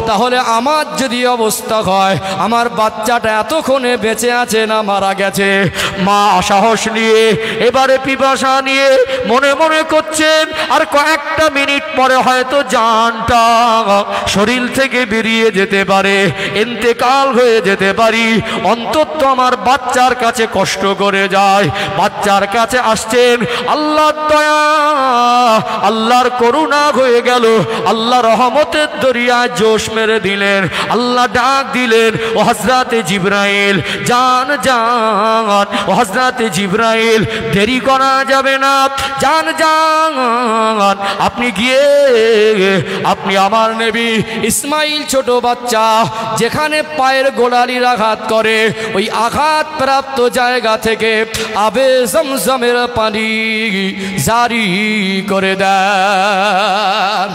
তাহলে আমার যদি অবস্থা হয়, আমার বাচ্চাটা এতক্ষণে বেঁচে আছে না মারা গেছে? মা সাহস নিয়ে এবারে পিপাসা নিয়ে মনে মনে করছেন, আর কয়েকটা মিনিট পরে হয়তো জানটা শরীর থেকে বেরিয়ে যেতে পারে, ইন্তেকাল হয়ে যেতে পারি, অন্তত আমার বাচ্চার কাছে কষ্ট করে যায়। বাচ্চার কাছে আসছেন, আল্লাহর দয়া, আল্লাহর করুণা হয়ে গেল, আল্লাহ রহমতের দরিয়ায় জোশ মেরে দিলেন। আল্লাহ ডাক দিলেন, ও হযরতে জিবরাইল, জান জান, ও হযরতে জিবরাইল, দেরি করা যাবে না, জান জান, আপনি গিয়ে আপনি আমার নবী ইসমাইল ছোট বাচ্চা যেখানে পায়ের গোড়ালির আঘাত করে, ওই আঘাত প্রাপ্ত জায়গা থেকে আবে জমজমের পানি জারি করে দেন।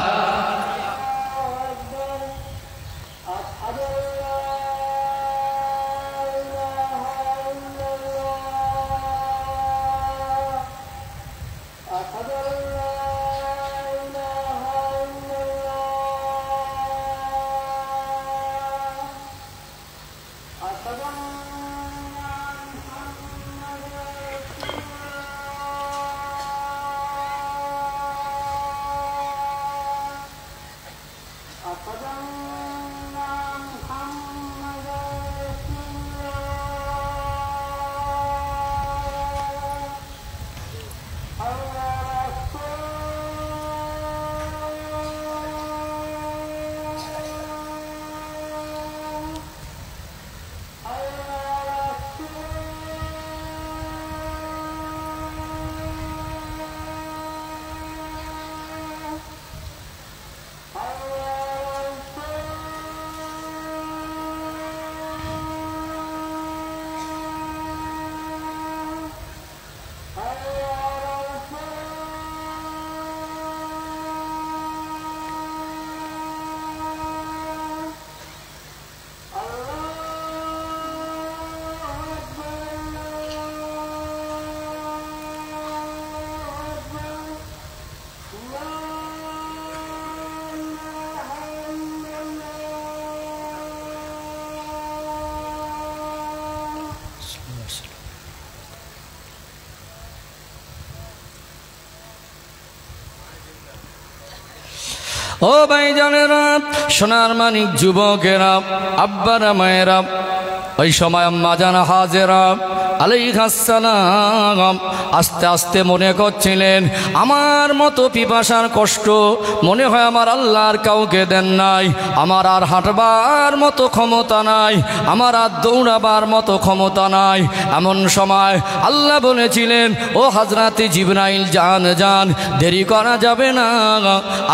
ও ভাইজানেরা, সোনার মানিক যুবকেরা, আব্বারা মায়েরা, ওই সময় আম্মা জান হাজেরা আলাইহিস সালাম আস্তে আস্তে মনে করছিলেন, আমার মতো পিপাসার কষ্ট মনে হয় আমার আল্লাহর কাউকে দেন নাই, আমার আর হাঁটবার মতো ক্ষমতা নাই, আমার আর দৌড়াবার মতো ক্ষমতা নাই। এমন সময় আল্লাহ বলেছিলেন, ও হযরতে জিবরাইল, যান যান, দেরি করা যাবে না,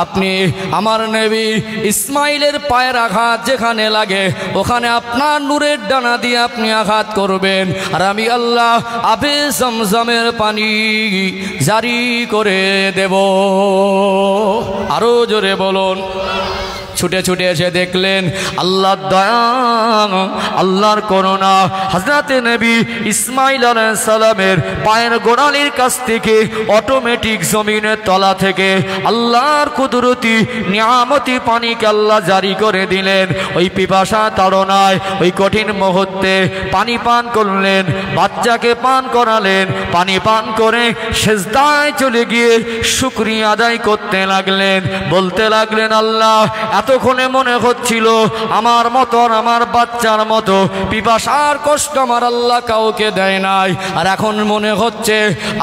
আপনি আমার নবী ইসমাইলের পায়ের আঘাত যেখানে লাগে ওখানে আপনার নূরের ডানা দিয়ে আপনি আঘাত করবেন, আর আমি আল্লাহ আবে জমজমের পানি জারি করে দেব। আরো জোরে বলুন। ছুটে ছুটে এসে দেখলেন আল্লাহর দয়া, আল্লাহর করুণা, হযরতে নবী ইসমাঈল আলাইহিস সালামের পায়ের গোড়ালির কাছ থেকে অটোমেটিক জমিনের তলা থেকে আল্লাহর কুদরতি নিয়ামতি পানিকে আল্লাহ জারি করে দিলেন। ওই পিপাসা তাড়নায় ওই কঠিন মুহূর্তে পানি পান করলেন, বাচ্চাকে পান করালেন, পানি পান করে সিজদায় চলে গিয়ে শুকরিয়া আদায় করতে লাগলেন, বলতে লাগলেন আল্লাহ এতক্ষণে মনে হচ্ছিল আমার মতো আমার বাচ্চার মতো পিপাসার কষ্ট আমার আল্লাহ কাউকে দেয় নাই, আর এখন মনে হচ্ছে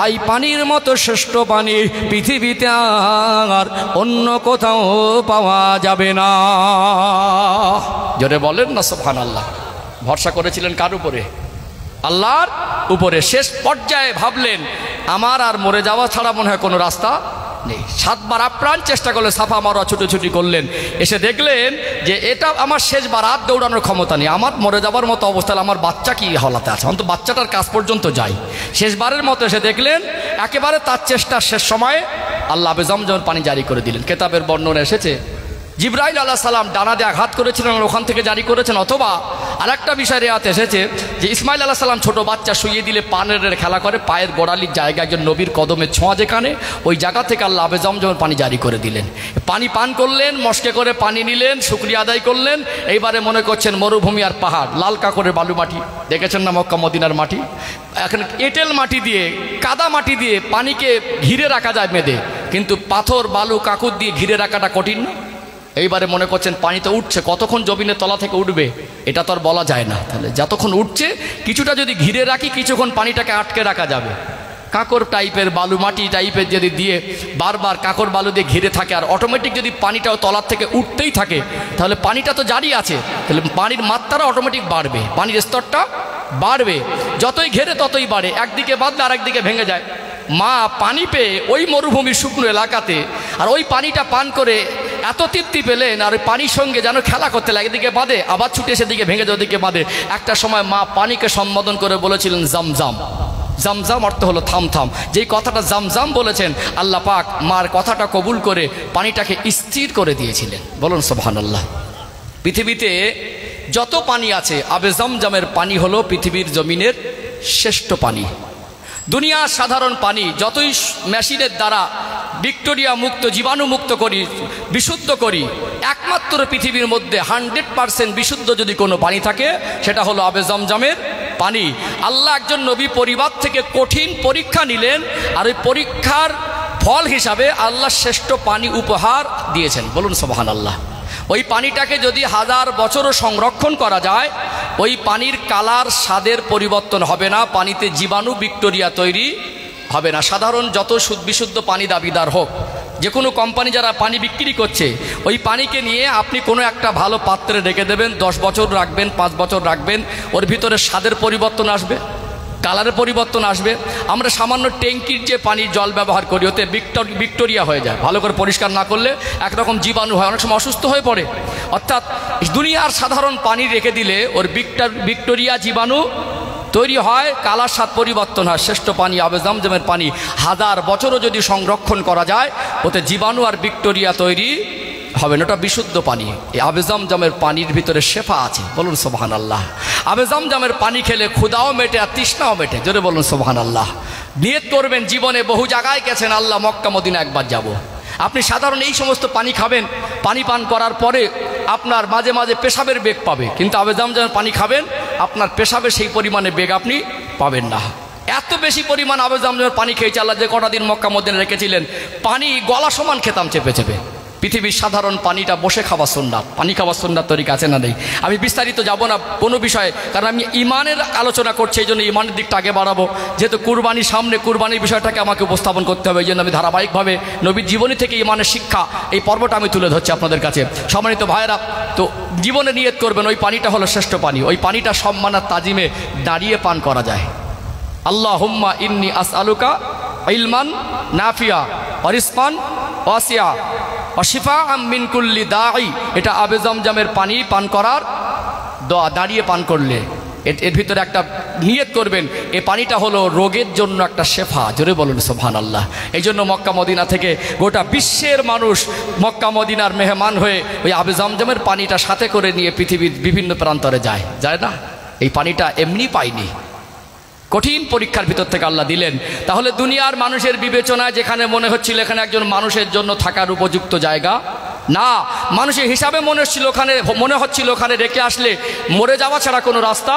এই পানির মতো শ্রেষ্ঠ পানি পৃথিবীতে আর অন্য কোথাও পাওয়া যাবে না। জোরে বলেন না সুবহানাল্লাহ। ভরসা করেছিলেন কার উপরে? আল্লাহর উপরে। শেষ পর্যায়ে ভাবলেন আমার আর মরে যাওয়া ছাড়া মনে হয় কোনো রাস্তা নেই। 7 বার আপ্রাণ চেষ্টা করলেন, সাফা মারা ছুটোছুটি করলেন, এসে দেখলেন যে এটা আমার শেষবার আর দৌড়ানোর ক্ষমতা নেই, আমার মরে যাওয়ার মতো অবস্থা, আমার বাচ্চা কি হালাতে আছে, অন্তত বাচ্চাটার কাছ পর্যন্ত যাই। শেষবারের মতো এসে দেখলেন একেবারে তার চেষ্টার শেষ সময়ে আল্লাহ আবে জমজমের পানি জারি করে দিলেন। কেতাবের বর্ণনা এসেছে জিবরাইল আলাইহিস সালাম ডানা দিয়ে আঘাত করেছিলেন, ওখান থেকে জারি করেছেন। অথবা আরেকটা বিষয় রেয়াত এসেছে যে ইসমাইল আলাইহিস সালাম ছোট বাচ্চা শুইয়ে দিলে পানের খেলা করে, পায়ের গোড়ালির জায়গা একজন নবীর কদমের ছোঁয়া যেখানে, ওই জায়গা থেকে আল্লাহ আবে জমজমের পানি জারি করে দিলেন। পানি পান করলেন, মস্কে করে পানি নিলেন, শুকরিয়া আদায় করলেন। এইবারে মনে করছেন মরুভূমি আর পাহাড়, লাল কাকরের বালু মাটি দেখেছেন না মক্কা মদিনার মাটি, এখন এঁটেল মাটি দিয়ে কাদা মাটি দিয়ে পানিকে ঘিরে রাখা যায় বেঁধে, কিন্তু পাথর বালু কাকুর দিয়ে ঘিরে রাখাটা কঠিন না? এইবারে মনে করছেন পানি তো উঠছে, কতক্ষণ জমিনের তলা থেকে উঠবে এটা তো আর বলা যায় না, তাহলে যতক্ষণ উঠছে কিছুটা যদি ঘিরে রাখি কিছুক্ষণ পানিটাকে আটকে রাখা যাবে। কাকর টাইপের বালু মাটি টাইপের যদি দিয়ে বারবার কাকর বালু দিয়ে ঘিরে থাকে আর অটোমেটিক যদি পানিটাও তলার থেকে উঠতেই থাকে তাহলে পানিটা তো জারি আছে, তাহলে পানির মাত্রাটা অটোমেটিক বাড়বে, পানির স্তরটা বাড়বে, যতই ঘেরে ততই বাড়ে, একদিকে বাঁধলে আর একদিকে ভেঙে যায়। মা পানি পেয়ে ওই মরুভূমির শুকনো এলাকাতে আর ওই পানিটা পান করে এত তৃপ্তি পেলেন, আর ওই পানির সঙ্গে যেন খেলা করতে লাগে, এদিকে বাঁধে আবার ছুটে সেদিকে ভেঙে যায়, ওদিকে বাঁধে। একটা সময় মা পানিকে সম্বোধন করে বলেছিলেন জামজাম। জামজাম অর্থ হলো থাম থাম। যেই কথাটা জামজাম বলেছেন আল্লাহ পাক মার কথাটা কবুল করে পানিটাকে স্থির করে দিয়েছিলেন। বলুন সুবহানাল্লাহ। পৃথিবীতে যত পানি আছে আবে জমজমের পানি হলো পৃথিবীর জমিনের শ্রেষ্ঠ পানি। দুনিয়ার সাধারণ পানি যতই মেশিনের দ্বারা ব্যাকটেরিয়া মুক্ত জীবাণু মুক্ত করি বিশুদ্ধ করি, একমাত্র পৃথিবীর মধ্যে 100% বিশুদ্ধ যদি কোনো পানি থাকে সেটা হলো আবে জমজমের পানি। আল্লাহ একজন নবী পরিবার থেকে কঠিন পরীক্ষা নিলেন, আর ওই পরীক্ষার ফল হিসাবে আল্লাহ শ্রেষ্ঠ পানি উপহার দিয়েছেন। বলুন সুবহানাল্লাহ। ওই পানিটাকে যদি 1000 বছরও সংরক্ষণ করা যায় ওই পানির কালার স্বাদের পরিবর্তন হবে না, পানিতে জীবাণু ব্যাকটেরিয়া তৈরি হবে না। সাধারণ যত বিশুদ্ধ পানি দাবিদার হোক, যে কোনো কোম্পানি যারা পানি বিক্রি করছে ওই পানিকে নিয়ে আপনি কোনো একটা ভালো পাত্রে রেখে দেবেন, 10 বছর রাখবেন, 5 বছর রাখবেন, ওর ভিতরে স্বাদের পরিবর্তন আসবে, কালারের পরিবর্তন আসবে। আমরা সামান্য ট্যাঙ্কির যে পানির জল ব্যবহার করি ওতে ব্যাকটেরিয়া হয়ে যায়, ভালো করে পরিষ্কার না করলে একরকম জীবাণু হয়, অনেক সময় অসুস্থ হয়ে পড়ে। অর্থাৎ দুনিয়ার সাধারণ পানি রেখে দিলে ওর ব্যাকটেরিয়া জীবাণু তৈরি হয়, কালার স্বাদ পরিবর্তন হয়। শ্রেষ্ঠ পানি আবে জমজমের পানি 1000 বছরও যদি সংরক্ষণ করা যায় ওতে জীবাণু আর ব্যাকটেরিয়া তৈরি হবে না, ওটা বিশুদ্ধ পানি। এই আবে জমজমের পানির ভিতরে শেফা আছে। বলুন সুবহানাল্লাহ। আবে জমজমের পানি খেলে ক্ষুধাও মেটে আর তৃষ্ণাও মেটে। জোরে বলুন সুবহানাল্লাহ। নিয়ত করবেন জীবনে বহু জায়গায় গেছেন, আল্লাহ মক্কা মদিনা একবার যাব। আপনি সাধারণ এই সমস্ত পানি খাবেন, পানি পান করার পরে আপনার মাঝে মাঝে পেশাবের বেগ পাবে, কিন্তু আবে জমজমের পানি খাবেন আপনার পেশাবে সেই পরিমাণে বেগ আপনি পাবেন না। এত বেশি পরিমাণ আবে জমজমের পানি খেয়েছে আল্লাহ, যে কটা দিন মক্কা মদিনা রেখেছিলেন পানি গলা সমান খেতাম চেপে চেপে। পৃথিবীর সাধারণ পানিটা বসে খাওয়া সুন্নাত, পানি খাওয়া সুন্নাত তরিকা আছে না নেই? আমি বিস্তারিত যাব না কোনো বিষয়ে, কারণ আমি ইমানের আলোচনা করছি, এই জন্য ইমানের দিকটা আগে বাড়াবো। যেহেতু কুরবানির সামনে, কুরবানির বিষয়টাকে আমাকে উপস্থাপন করতে হবে, এই জন্য আমি ধারাবাহিকভাবে নবীর জীবনী থেকে ইমানের শিক্ষা এই পর্বটা আমি তুলে ধরছি আপনাদের কাছে। সম্মানিত ভাইয়েরা, তো জীবনে নিয়ত করবেন ওই পানিটা হলো শ্রেষ্ঠ পানি। ওই পানিটা সম্মান আর তাজিমে দাঁড়িয়ে পান করা যায়। আল্লাহুম্মা ইন্নী আসআলুকা ইলমান নাফিয়া ওয়া রিজকান ওয়াসিয়া অশিফাআম মিন কুল্লি দাঈ। এটা আবে জমজমের পানি পান করার দোয়া, দাঁড়িয়ে পান করলে এর ভিতরে একটা নিয়ত করবেন, এই পানিটা হলো রোগের জন্য একটা শেফা। জোরে বলুন সুবহানাল্লাহ। এই জন্য মক্কা মদিনা থেকে গোটা বিশ্বের মানুষ মক্কা মদিনার মেহমান হয়ে ওই আবে জমজমের পানিটা সাথে করে নিয়ে পৃথিবীর বিভিন্ন প্রান্তরে যায় না? এই পানিটা এমনি পায়নি, কঠিন পরীক্ষার ভিতর থেকে আল্লাহ দিলেন। তাহলে দুনিয়ার মানুষের বিবেচনায় যেখানে মনে হচ্ছিল এখানে একজন মানুষের জন্য থাকার উপযুক্ত জায়গা না, মানুষের হিসাবে মনে হচ্ছিল ওখানে রেখে আসলে মরে যাওয়া ছাড়া কোনো রাস্তা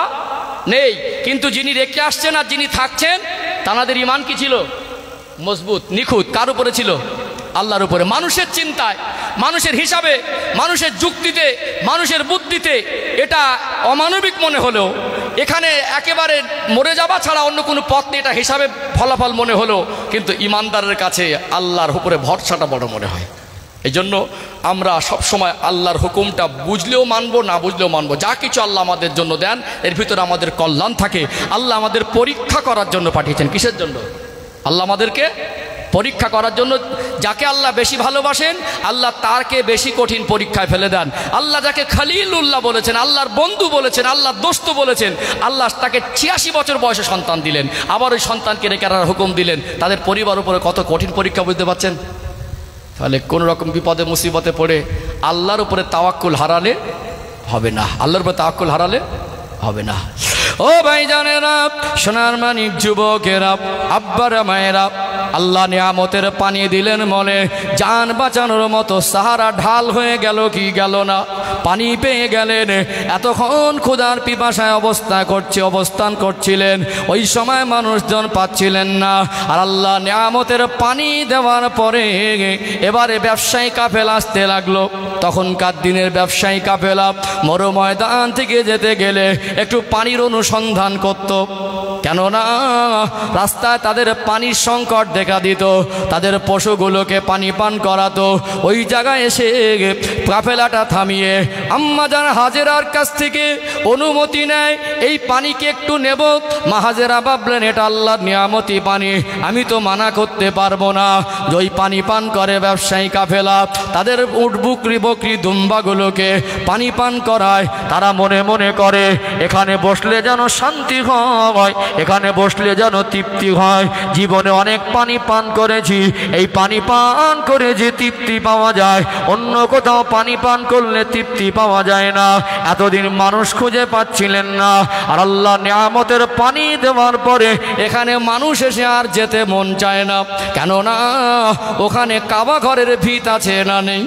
নেই। কিন্তু যিনি রেখে আসছেন আর যিনি থাকছেন তাদের ঈমান কি ছিল? মজবুত, নিখুঁত। কার উপরে ছিল? আল্লাহর উপরে। মানুষের চিন্তায়, মানুষের হিসাবে, মানুষের যুক্তিতে, মানুষের বুদ্ধিতে এটা অমানবিক মনে হলেও, এখানে একেবারে মরে যাওয়া ছাড়া অন্য কোনো পথ নেই এটা হিসাবে ফলাফল মনে হলো, কিন্তু ইমানদারের কাছে আল্লাহর উপরে ভরসাটা বড় মনে হয়। এই জন্য আমরা সবসময় আল্লাহর হুকুমটা বুঝলেও মানবো, না বুঝলেও মানবো। যা কিছু আল্লাহ আমাদের জন্য দেন এর ভিতরে আমাদের কল্যাণ থাকে। আল্লাহ আমাদের পরীক্ষা করার জন্য পাঠিয়েছেন। কিসের জন্য? আল্লাহ আমাদেরকে পরীক্ষা করার জন্য। যাকে আল্লাহ বেশি ভালোবাসেন আল্লাহ তারকে বেশি কঠিন পরীক্ষায় ফেলে দেন। আল্লাহ যাকে খলিলুল্লাহ বলেছেন, আল্লাহর বন্ধু বলেছেন, আল্লাহর দোস্ত বলেছেন, আল্লাহ তাকে 86 বছর বয়সে সন্তান দিলেন, আবার ওই সন্তানকে রেখে আনার হুকুম দিলেন। তাদের পরিবার উপরে কত কঠিন পরীক্ষা, বুঝতে পারছেন? তাহলে কোনো রকম বিপদে মুসিবতে পড়ে আল্লাহর উপরে তাওয়াক্কুল হারালে হবে না, আল্লাহর উপরে তাওয়াক্কুল হারালে হবে না। ও ভাইজানেরা, সোনার মানিক যুবকেরা, আব্বারা মায়েরা, আল্লাহ নিয়ামতের পানি দিলেন বলে জান বাঁচানোর মতো সাহারা ঢাল হয়ে গেল কি গেল না? পানি পেয়ে গেলেন। এতক্ষণ ক্ষুধার পিপাসায় অবস্থান করছিলেন, ওই সময় মানুষজন পাচ্ছিলেন না। আর আল্লাহ নিয়ামতের পানি দেওয়ার পরে এবারে ব্যবসায়ী কাফেলা আসতে লাগলো। তখনকার দিনের ব্যবসায়ী কাফেলা মরু ময়দান থেকে যেতে গেলে একটু পানির অনুসন্ধান করত, কেননা রাস্তায় তাদের পানির সংকট দেখা দিত, তাদের পশুগুলোকে পানি পান করাতো। ওই জায়গায় এসে কাফেলাটা থামিয়ে আম্মাজান হাজেরার কাছ থেকে অনুমতি নেয়, এই পানিকে একটু নেব। মা হাজেরা ভাবলেন এটা আল্লাহর নিয়ামতি পানি, আমি তো মানা করতে পারবো না। ওই পানি পান করে ব্যবসায়ী কাফেলা, তাদের উট বকরি দুম্বাগুলোকে পানি পান করায়। তারা মনে মনে করে এখানে বসলে যেন শান্তি হয়, এখানে বসলে যেন তৃপ্তি হয়। জীবনে অনেক পানি পান করেছি, এই পানি পান করে যে তৃপ্তি পাওয়া যায় অন্য কোথাও পানি পান করলে তৃপ্তি পাওয়া যায় না। এতদিন মানুষ খুঁজে পাচ্ছিলেন না, আর আল্লাহ নিয়ামতের পানি দেওয়ার পরে এখানে মানুষ এসে আর যেতে মন চায় না। কেননা ওখানে কাবা ঘরের ভিত আছে না নেই?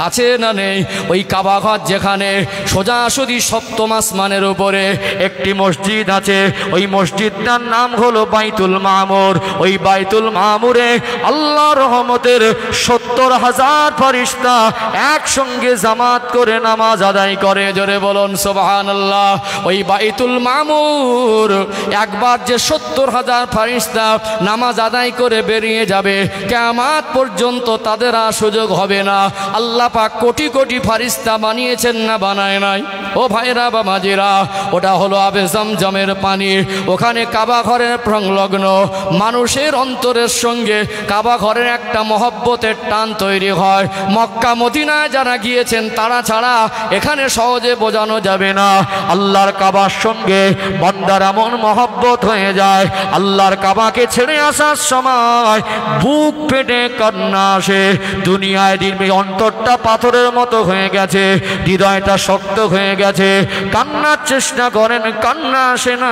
আছে না নেই? ওই কাবা ঘর যেখানে সোজাসুজি সপ্তম আসমানের উপরে একটি মসজিদ আছে, ওই মসজিদটার নাম হলো বাইতুল মামুর। ওই বাইতুল মামুরে আল্লাহর রহমতের 70,000 ফেরেশতা একসঙ্গে জামাত করে নামাজ আদায় করে। জোরে বলুন সুবহানাল্লাহ। ওই বাইতুল মামুর একবার যে 70,000 ফেরেশতা নামাজ আদায় করে বেরিয়ে যাবে, কিয়ামত পর্যন্ত তাদের আর সুযোগ হবে না। আল্লাহ পাক কোটি কোটি ফেরেশতা বানিয়েছেন না বানায় নাই? ও ভাইরা বা মাঝিরা, ওটা হলো আবে জমজমের পানি। ওখানে কাবা ঘরের সংলগ্ন মানুষের অন্তরের সঙ্গে কাবা ঘরের একটা মহব্বতের টান তৈরি হয়। মক্কা মদিনায় যারা গিয়েছেন তারা ছাড়া এখানে সহজে বোঝানো যাবে না। আল্লাহর কাবার সঙ্গে বান্দার এমন মহব্বত হয়ে যায়, আল্লাহর কাবাকে ছেড়ে আসার সময় বুক পেটে কান্না আসে। দুনিয়ায় দিন অন্তরটা পাথরের মতো হয়ে গেছে, হৃদয়টা শক্ত হয়ে গেছে, কান্নার চেষ্টা করেন, কান্না আসে না।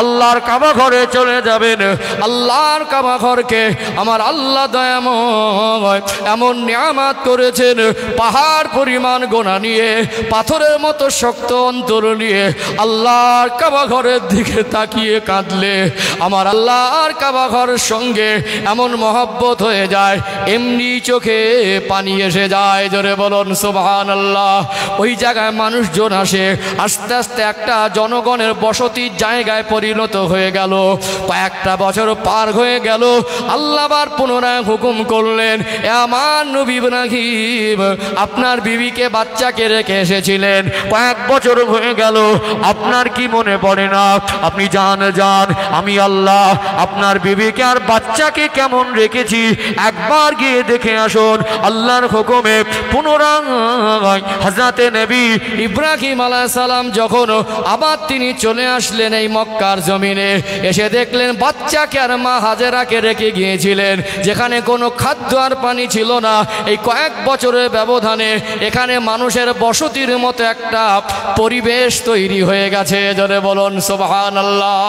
আল্লাহর কাবা ঘরে চলে যাবেন। আল্লাহর কাবা ঘরকে আমার আল্লাহ দয়াময় এমন নিয়ামত করেছেন, পাহাড় পরিমাণ গোনা নিয়ে, পাথরের মতো শক্ত অন্তর নিয়ে আল্লাহর কাবা ঘরের দিকে তাকিয়ে কাঁদলে আমার আল্লাহর কাবা ঘরের সঙ্গে এমন মহব্বত হয়ে যায়, এমনি চোখে পানি এসে যায়। জোরে বলুন সুবহানাল্লাহ। ওই জায়গায় মানুষজন আসে, আস্তে আস্তে একটা জনগণের বসতির জায়গায় পরিণত হয়ে গেল। কয়েকটা বছর পার হয়ে গেল, আল্লাহ আবার পুনরায় হুকুম করলেন, এ আমার নবী ইব্রাহিম, আপনার বিবিকে বাচ্চাকে রেখে এসেছিলেন, কয়েক বছর হয়ে গেল, আপনার কি মনে পড়ে না? আপনি জান আমি আল্লাহ আপনার বিবিকে আর বাচ্চাকে কেমন রেখেছি, একবার গিয়ে দেখে আসুন। আল্লাহর হুকুম মৌসুমে পুনরায় হযরতে নবী ইব্রাহিম আলাইহিস সালাম যখন আবার তিনি চলে আসলেন এই মক্কার জমিনে, এসে দেখলেন বাচ্চাকে আর মা হাজেরাকে রেখে গিয়েছিলেন, যেখানে কোনো খাদ্য আর পানি ছিল না। এই কয়েক বছরের ব্যবধানে এখানে মানুষের বসতির মতো একটা পরিবেশ তৈরি হয়ে গেছে। জোরে বলুন সুবহানাল্লাহ।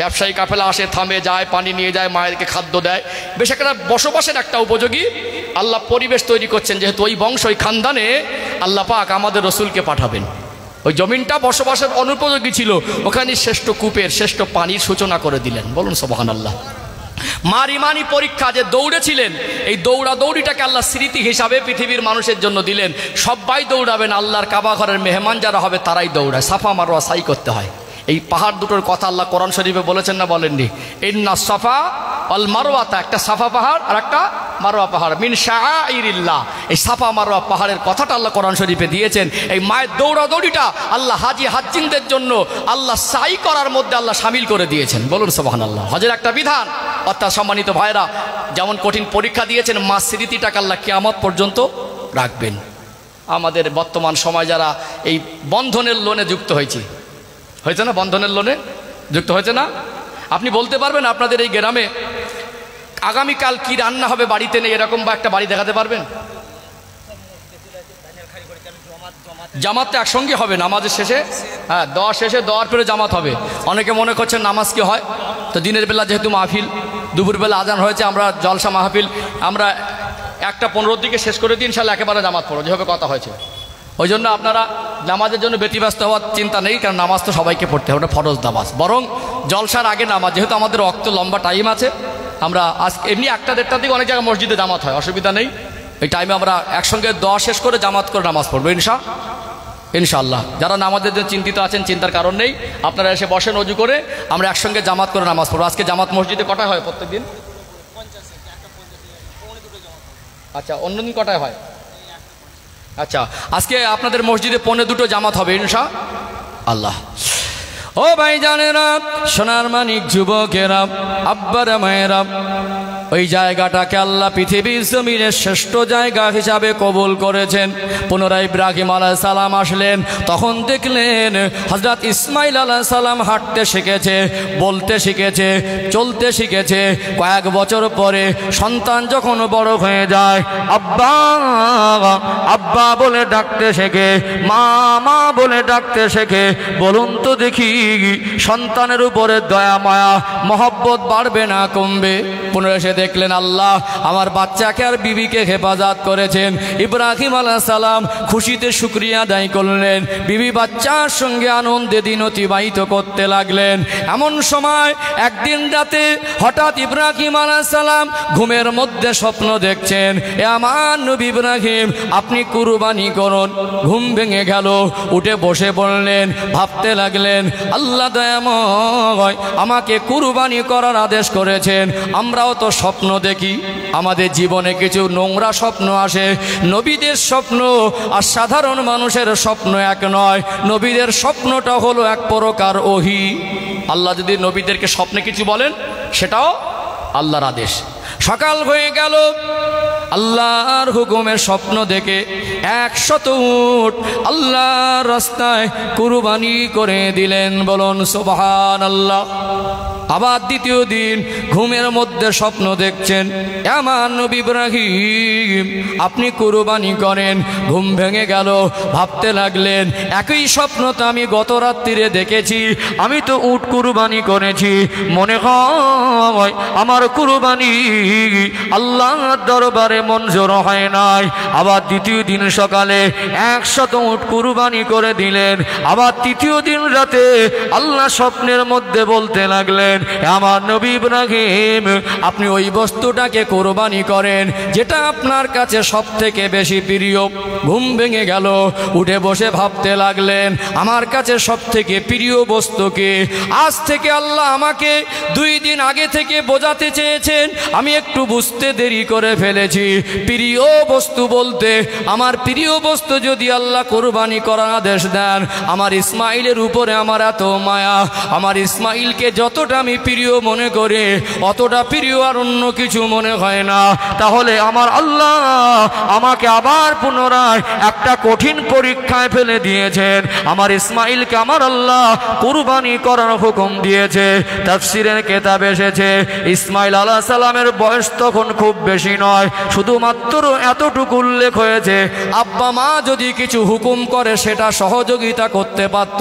ব্যবসায়ী কাফেলা আসে, থামে, যায়, পানি নিয়ে যায়, মায়েরকে খাদ্য দেয়, বেশ একটা বসবাসের একটা উপযোগী আল্লাহ পরিবেশ তৈরি করছেন। যেহেতু ওই বংশ, ওই খানদানে আল্লাহ পাক আমাদের রসুলকে পাঠাবেন। ওই জমিনটা বসবাসের অনুপযোগী ছিল, ওখানে শ্রেষ্ঠ কূপের, শ্রেষ্ঠ পানির সূচনা করে দিলেন। বলুন সুবহানাল্লাহ। মার ইমানি পরীক্ষা যে দৌড়েছিলেন, এই দৌড়াদৌড়িটাকে আল্লাহ স্মৃতি হিসাবে পৃথিবীর মানুষের জন্য দিলেন। সবাই দৌড়াবেন, আল্লাহর কাবা ঘরের মেহমান যারা হবে তারাই দৌড়ায়। সাফা মারওয়া সাই করতে হয়। এই পাহাড় দুটোর কথা আল্লাহ কোরআন শরীফে বলেছেন না বলেননি? ইন্না সাফা আল মারওয়াতা, একটা সাফা পাহাড় আর একটা মারওয়া পাহাড়, মিন শাআইরিল্লাহ। এই সাফা মারওয়া পাহাড়ের কথাটা আল্লাহ কোরআন শরীফে দিয়েছেন। এই মায়ের দৌড়াদৌড়িটা আল্লাহ হাজি হাজ্জিনদের জন্য আল্লাহ সাই করার মধ্যে আল্লাহ শামিল করে দিয়েছেন। বলুন সুবহানাল্লাহ। হজের একটা বিধান। অর্থাৎ সম্মানিত ভাইরা, যেমন কঠিন পরীক্ষা দিয়েছেন, মা স্মৃতিটাকে আল্লাহ কিয়ামত পর্যন্ত রাখবেন। আমাদের বর্তমান সময় যারা এই বন্ধনের লোনে যুক্ত হয়েছে না, বন্ধনের লোনে যুক্ত হয়েছে না, আপনি বলতে পারবেন আপনাদের এই গ্রামে আগামীকাল কি রান্না হবে বাড়িতে নেই, এরকম বা একটা বাড়ি দেখাতে পারবেন? জামাত তো একসঙ্গে হবে নামাজের শেষে, হ্যাঁ, দোয়া শেষে, দোয়ার পরে জামাত হবে। অনেকে মনে করছেন নামাজ কি হয়, তো দিনের বেলা যেহেতু মাহফিল, দুপুরবেলা আজান হয়েছে, আমরা জলসা মাহফিল আমরা 1:15 দিকে শেষ করে দিন, ইনশাআল্লাহ একেবারে জামাত পড়ো, যেভাবে কথা হয়েছে। ওই জন্য আপনারা নামাজের জন্য ব্যতিব্যস্ত হওয়ার চিন্তা নেই, কারণ নামাজ তো সবাইকে পড়তে হবে, ওটা ফরজ নামাজ। বরং জলসার আগে নামাজ, যেহেতু আমাদের রক্ত লম্বা টাইম আছে, আমরা আজ এমনি 1-1:30 দিকে অনেক জায়গায় মসজিদে জামাত হয়, অসুবিধা নেই। এই টাইমে আমরা একসঙ্গে দোয়া শেষ করে জামাত করে নামাজ পড়বো ইনশাআল্লাহ। যারা নামাজের জন্য চিন্তিত আছেন, চিন্তার কারণ নেই, আপনারা এসে বসেন অজু করে, আমরা একসঙ্গে জামাত করে নামাজ পড়বো। আজকে জামাত মসজিদে কটায় হয় প্রত্যেক দিন? আচ্ছা, অন্যদিন কটায় হয়? আচ্ছা, আজকে আপনাদের মসজিদে 1:45 জামাত হবে ইনশাআল্লাহ। ও ভাই জানেরা, সোনার মানিক যুবকেরা, আব্বারা মায়েরা, ওই জায়গাটাকে আল্লাহ পৃথিবীর জমিনের শ্রেষ্ঠ জায়গা হিসাবে কবুল করেছেন। পুনরায় ইব্রাহিম আলাইহিস সালাম আসলেন, তখন দেখলেন হযরত ইসমাইল আলাইহিস সালাম হাঁটতে শিখেছে, বলতে শিখেছে, চলতে শিখেছে। কয়েক বছর পরে সন্তান যখন বড় হয়ে যায়, আব্বা আব্বা বলে ডাকতে শেখে, মা মা বলে ডাকতে শেখে। বলুন তো দেখি, সন্তানের উপরে দয়া মায়া মহব্বত বাড়বে না কমবে? পুনরায় এসে দেখলেন আল্লাহ আমার বাচ্চাকে আর বিবিকে হেফাজত করেছেন। ইব্রাহিম আলাইহিস সালাম খুশিতে শুকরিয়া আদায় করলেন, বিবি বাচ্চার সঙ্গে আনন্দে দিন অতিবাহিত করতে লাগলেন। এমন সময় একদিন রাতে হঠাৎ ইব্রাহিম আলাইহিস সালাম ঘুমের মধ্যে স্বপ্ন দেখছেন, এ আমার নবী ইব্রাহিম, আপনি কুরবানি করুন। ঘুম ভেঙে গেল, উঠে বসে পড়লেন, ভাবতে লাগলেন আল্লাহ দয়াময় আমাকে কুরবানি করার আদেশ করেছেন। আমরাও তো স্বপ্ন দেখি, আমাদের জীবনে কিছু নোংরা স্বপ্ন আসে। নবীদের স্বপ্ন আর সাধারণ মানুষের স্বপ্ন এক নয়। নবীদের স্বপ্নটা হলো এক প্রকার ওহী। আল্লাহ যদি নবীদেরকে স্বপ্নে কিছু বলেন, সেটাও আল্লাহর আদেশ। সকাল হয়ে গেল, আল্লাহর হুকুমের স্বপ্ন দেখে 100 উট আল্লাহর রাস্তায় কুরবানি করে দিলেন। বলুন সুবহানাল্লাহ। আবার দ্বিতীয় দিন ঘুমের মধ্যে স্বপ্ন দেখছেন, আমার নবী ইব্রাহিম আপনি কুরবানি করেন। ঘুম ভেঙে গেল, ভাবতে লাগলেন একই স্বপ্ন তো আমি গত রাত্রিরে দেখেছি, আমি তো উট কুরবানি করেছি, মনে হয় আমার কুরবানি আল্লাহর দরবারে মঞ্জুর হয় নাই। আবার দ্বিতীয় দিন সকালে 100 উট কুরবানি করে দিলেন। আবার তৃতীয় দিন রাতে আল্লাহ স্বপ্নের মধ্যে বলতে লাগলেন, আমার নবী ইব্রাহিম আপনি ওই বস্তুটাকে কুরবানি করেন যেটা আপনার কাছে সব থেকে বেশি প্রিয়। ঘুম ভেঙে গেল, উঠে বসে ভাবতে লাগলেন আমার কাছে সব থেকে প্রিয় বস্তুকে আজ থেকে আল্লাহ আমাকে 2 দিন আগে থেকে বোঝাতে চেয়েছেন, আমি একটু বুঝতে দেরি করে ফেলেছি। প্রিয় বস্তু বলতে আমার প্রিয় বস্তু যদি আল্লাহ কুরবানি করার আদেশ দেন, আমার ইসমাইলের উপরে আমার এত মায়া, আমার ইসমাইলকে যতটা আমি প্রিয় মনে করি অতটা প্রিয় আর অন্য কিছু মনে হয় না। তাহলে আমার আল্লাহ আমাকে আবার পুনরায় একটা কঠিন পরীক্ষায় ফেলে দিয়েছেন। আমার ইসমাইলকে আমার আল্লাহ কুরবানি করার হুকুম দিয়েছে। তাফসীরের কিতাব এসেছে ইসমাইল আলাইহিস সালামের বয়স তখন খুব বেশি নয়, শুধুমাত্র এতটুকু উল্লেখ হয়েছে আব্বা মা যদি কিছু হুকুম করে সেটা সহযোগিতা করতে পারত।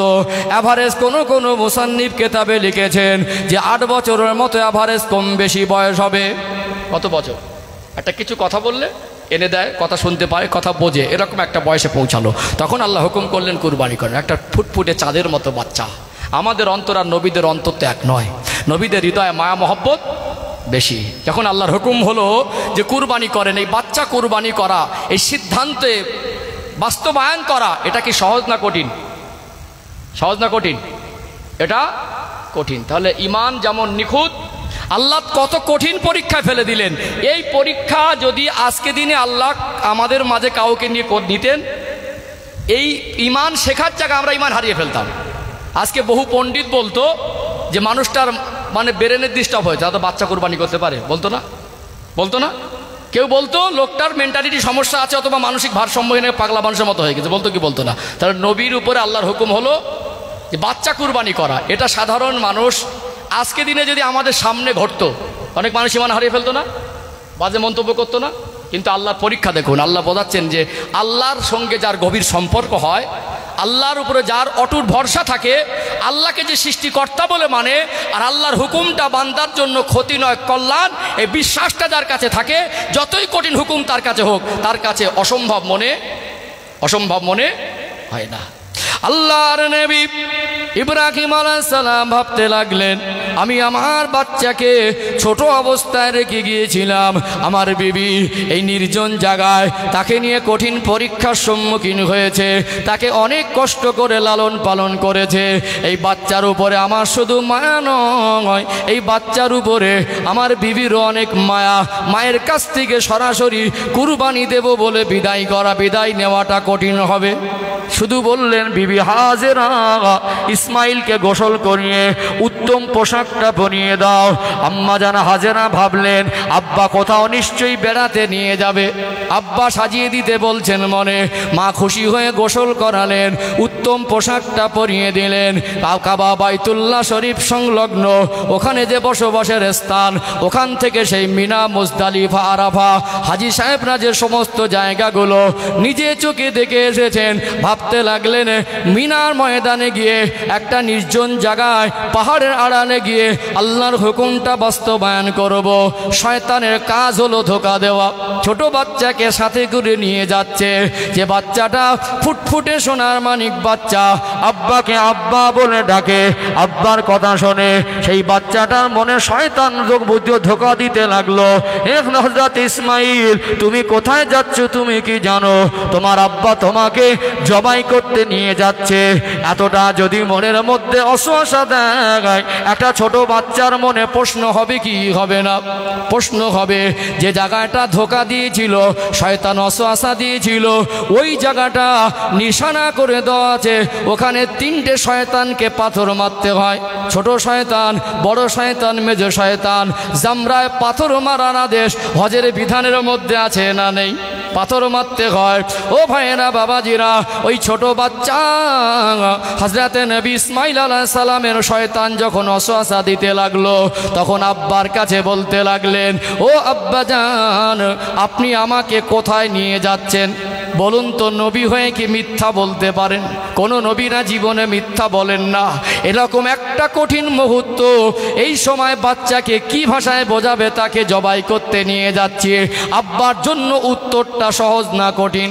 এভারেজ কোনো মুসান্নিফ কিতাবে লিখেছেন যে 8 বছরের মতো এভারেজ কম বেশি বয়স হবে। কত বছর? একটা কিছু কথা বললে এনে দেয়, কথা শুনতে পায়, কথা বোঝে, এরকম একটা বয়সে পৌঁছালো। তখন আল্লাহ হুকুম করলেন কুরবানি করেন। একটা ফুটফুটে চাঁদের মতো বাচ্চা। আমাদের অন্তর আর নবীদের অন্তর তো এক নয়, নবীদের হৃদয়ে মায়া মহব্বত বেশি। যখন আল্লাহর হুকুম হলো যে কুরবানি করেন, এই বাচ্চা কুরবানি করা, এই সিদ্ধান্তে বাস্তবায়ন করা, এটা কি সহজ না কঠিন? সহজ না কঠিন? এটা কঠিন। তাহলে ঈমান যেমন নিখুঁত, আল্লাহ কত কঠিন পরীক্ষায় ফেলে দিলেন। এই পরীক্ষা যদি আজকে দিনে আল্লাহ আমাদের মাঝে কাউকে নিয়ে নিতেন, এই ঈমান শেখার জায়গায় আমরা ঈমান হারিয়ে ফেলতাম। আজকে বহু পণ্ডিত বলতো যে মানুষটার মানে ব্রেনের ডিস্টার্ব হয়েছে, তো বাচ্চা কুরবানি করতে পারে, বলতো না? বলতো না? কেউ বলতো লোকটার মেন্টালিটি সমস্যা আছে অথবা মানসিক ভারসাম্যহীন পাগলা মানুষের মতো হয়ে গেছে, বলতো কি বলতো না? তাহলে নবীর উপরে আল্লাহর হুকুম হলো যে বাচ্চা কুরবানি করা। এটা সাধারণ মানুষ আজকে দিনে যদি আমাদের সামনে ঘটতো, অনেক মানুষ ঈমান হারিয়ে ফেলতো না, বাজে মন্তব্য করতো না? কিন্তু আল্লাহর পরীক্ষা দেখুন, আল্লাহ বোঝাচ্ছেন যে আল্লাহর সঙ্গে যার গভীর সম্পর্ক হয়, আল্লাহর উপরে যার অটুট ভরসা থাকে, আল্লাহকে যে সৃষ্টিকর্তা বলে মানে, আর আল্লাহর হুকুমটা বান্দার জন্য ক্ষতি নয় কল্যাণ, এই বিশ্বাসটা যার কাছে থাকে, যতই কঠিন হুকুম তার কাছে হোক, তার কাছে অসম্ভব মনে হয় না। আল্লাহর নবী ইব্রাহিম আলাইহিস সালাম ভাবতে লাগলেন, আমি আমার বাচ্চাকে ছোট অবস্থায় রেখে গিয়েছিলাম আমার বিবি এই নির্জন জায়গায়, তাকে নিয়ে কঠিন পরীক্ষার সম্মুখীন হয়েছে, তাকে অনেক কষ্ট করে লালন পালন করেছে। এই বাচ্চার উপরে আমার শুধু মায়া নয়, এই বাচ্চার উপরে আমার বিবিরও অনেক মায়া। মায়ের কাছ থেকে সরাসরি কুরবানি দেব বলে বিদায় নেওয়াটা কঠিন হবে। শুধু বললেন, বিবি হাজেরা ইসমাইলকে গোসল করিয়ে উত্তম পোশাকটা পরিয়ে দাও। আম্মা জান হাজেরা ভাবলেন আব্বা কোথাও নিশ্চয়ই বেড়াতে নিয়ে যাবে, আব্বা সাজিয়ে দিতে বলছেন মনে। মা খুশি হয়ে গোসল করালেন, উত্তম পোশাকটা পরিয়ে দিলেন। কাবা বাইতুল্লাহ শরীফ সংলগ্ন ওখানে যে বসবাসের স্থান, ওখান থেকে সেই মিনা, মুজদালিফা, আরাফা, হাজি সাহেবরা যে সমস্ত জায়গাগুলো নিজে চোখে দেখে এসেছেন, ভাবতে লাগলেন মিনার ময়দানে গিয়ে একটা নির্জন জায়গায় পাহাড়ের আড়ালে গিয়ে আল্লাহর হুকুমটা বাস্তবায়ন করব। শয়তানের কাজ হলো ধোঁকা দেওয়া। ছোট বাচ্চাকে সাথে করে নিয়ে যাচ্ছে, যে বাচ্চাটা ফুটফুটে সোনার মানিক বাচ্চা, আব্বাকে আব্বা বলে ডাকে, আব্বার কথা শোনে, সেই বাচ্চাটার মনে শয়তান ধোঁকা দিতে লাগলো। হযরত ইসমাইল, তুমি কোথায় যাচ্ছ তুমি কি জানো? তোমার আব্বা তোমাকে জবাই করতে নিয়ে যাচ্ছে। এতটা যদি মনের মধ্যে অসহসা দেখায়, একটা ছোট বাচ্চার মনে প্রশ্ন হবে কি হবে না? প্রশ্ন হবে। যে জায়গাটা ধোঁকা দিয়েছিল, শয়তান অসহসা দিয়েছিল, ওই জায়গাটা নিশানা করে দেওয়া আছে, ওখানে 3টে শয়তানকে পাথর মারতে হয়। ছোট শয়তান, বড় শয়তান, মেজো শয়তান। জামরায় পাথর মারার আদেশ হজের বিধানের মধ্যে আছে না নেই? পাথর মারতে হয়। ও ভাইয়েরা, বাবাজিরা, ওই ছোট বাচ্চা হযরত নবী ইসমাইল আলাইহিস সালামের শয়তান যখন ওয়াসওয়াসা দিতে লাগলো, তখন আব্বার কাছে বলতে লাগলেন, ও আব্বাজান, আপনি আমাকে কোথায় নিয়ে যাচ্ছেন? বলুন তো, নবী হয়ে কি মিথ্যা বলতে পারেন? কোনো নবীরা জীবনে মিথ্যা বলেন না। এরকম একটা কঠিন মুহূর্ত, এই সময় বাচ্চাকে কি ভাষায় বোঝাবে তাকে জবাই করতে নিয়ে যাচ্ছে? আব্বার জন্য উত্তরটা সহজ না কঠিন?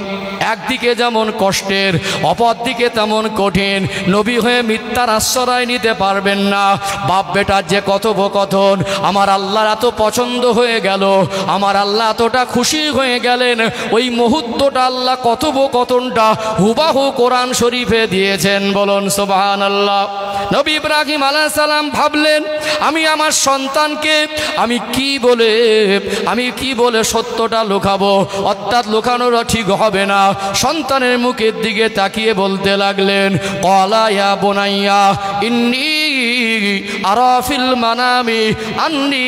একদিকে যেমন কষ্টের, অপর দিকে তেমন কঠিন। নবী হয়ে মিথ্যার আশ্রয় নিতে পারবেন না। বাপ বেটার যে কথোপকথন, আমার আল্লাহর এত পছন্দ হয়ে গেল, আমার আল্লাহ এতটা খুশি হয়ে গেলেন, ওই মুহূর্তটা আল্লাহ আল্লাহ কথোপকথনটা হুবাহু কোরআন শরীফে দিয়েছেন। বলুন সুবহানাল্লাহ। নবী ইব্রাহিম আলাইহিস সালাম ভাবলেন, আমি আমার সন্তানকে আমি কি বলে সত্যটা লুকাবো, অর্থাৎ লুকানোটা ঠিক হবে না। সন্তানের মুখের দিকে তাকিয়ে বলতে লাগলেন, ক্বালা ইয়া বুনাইয়া ইন্নী আরা ফিল মানামি আন্নী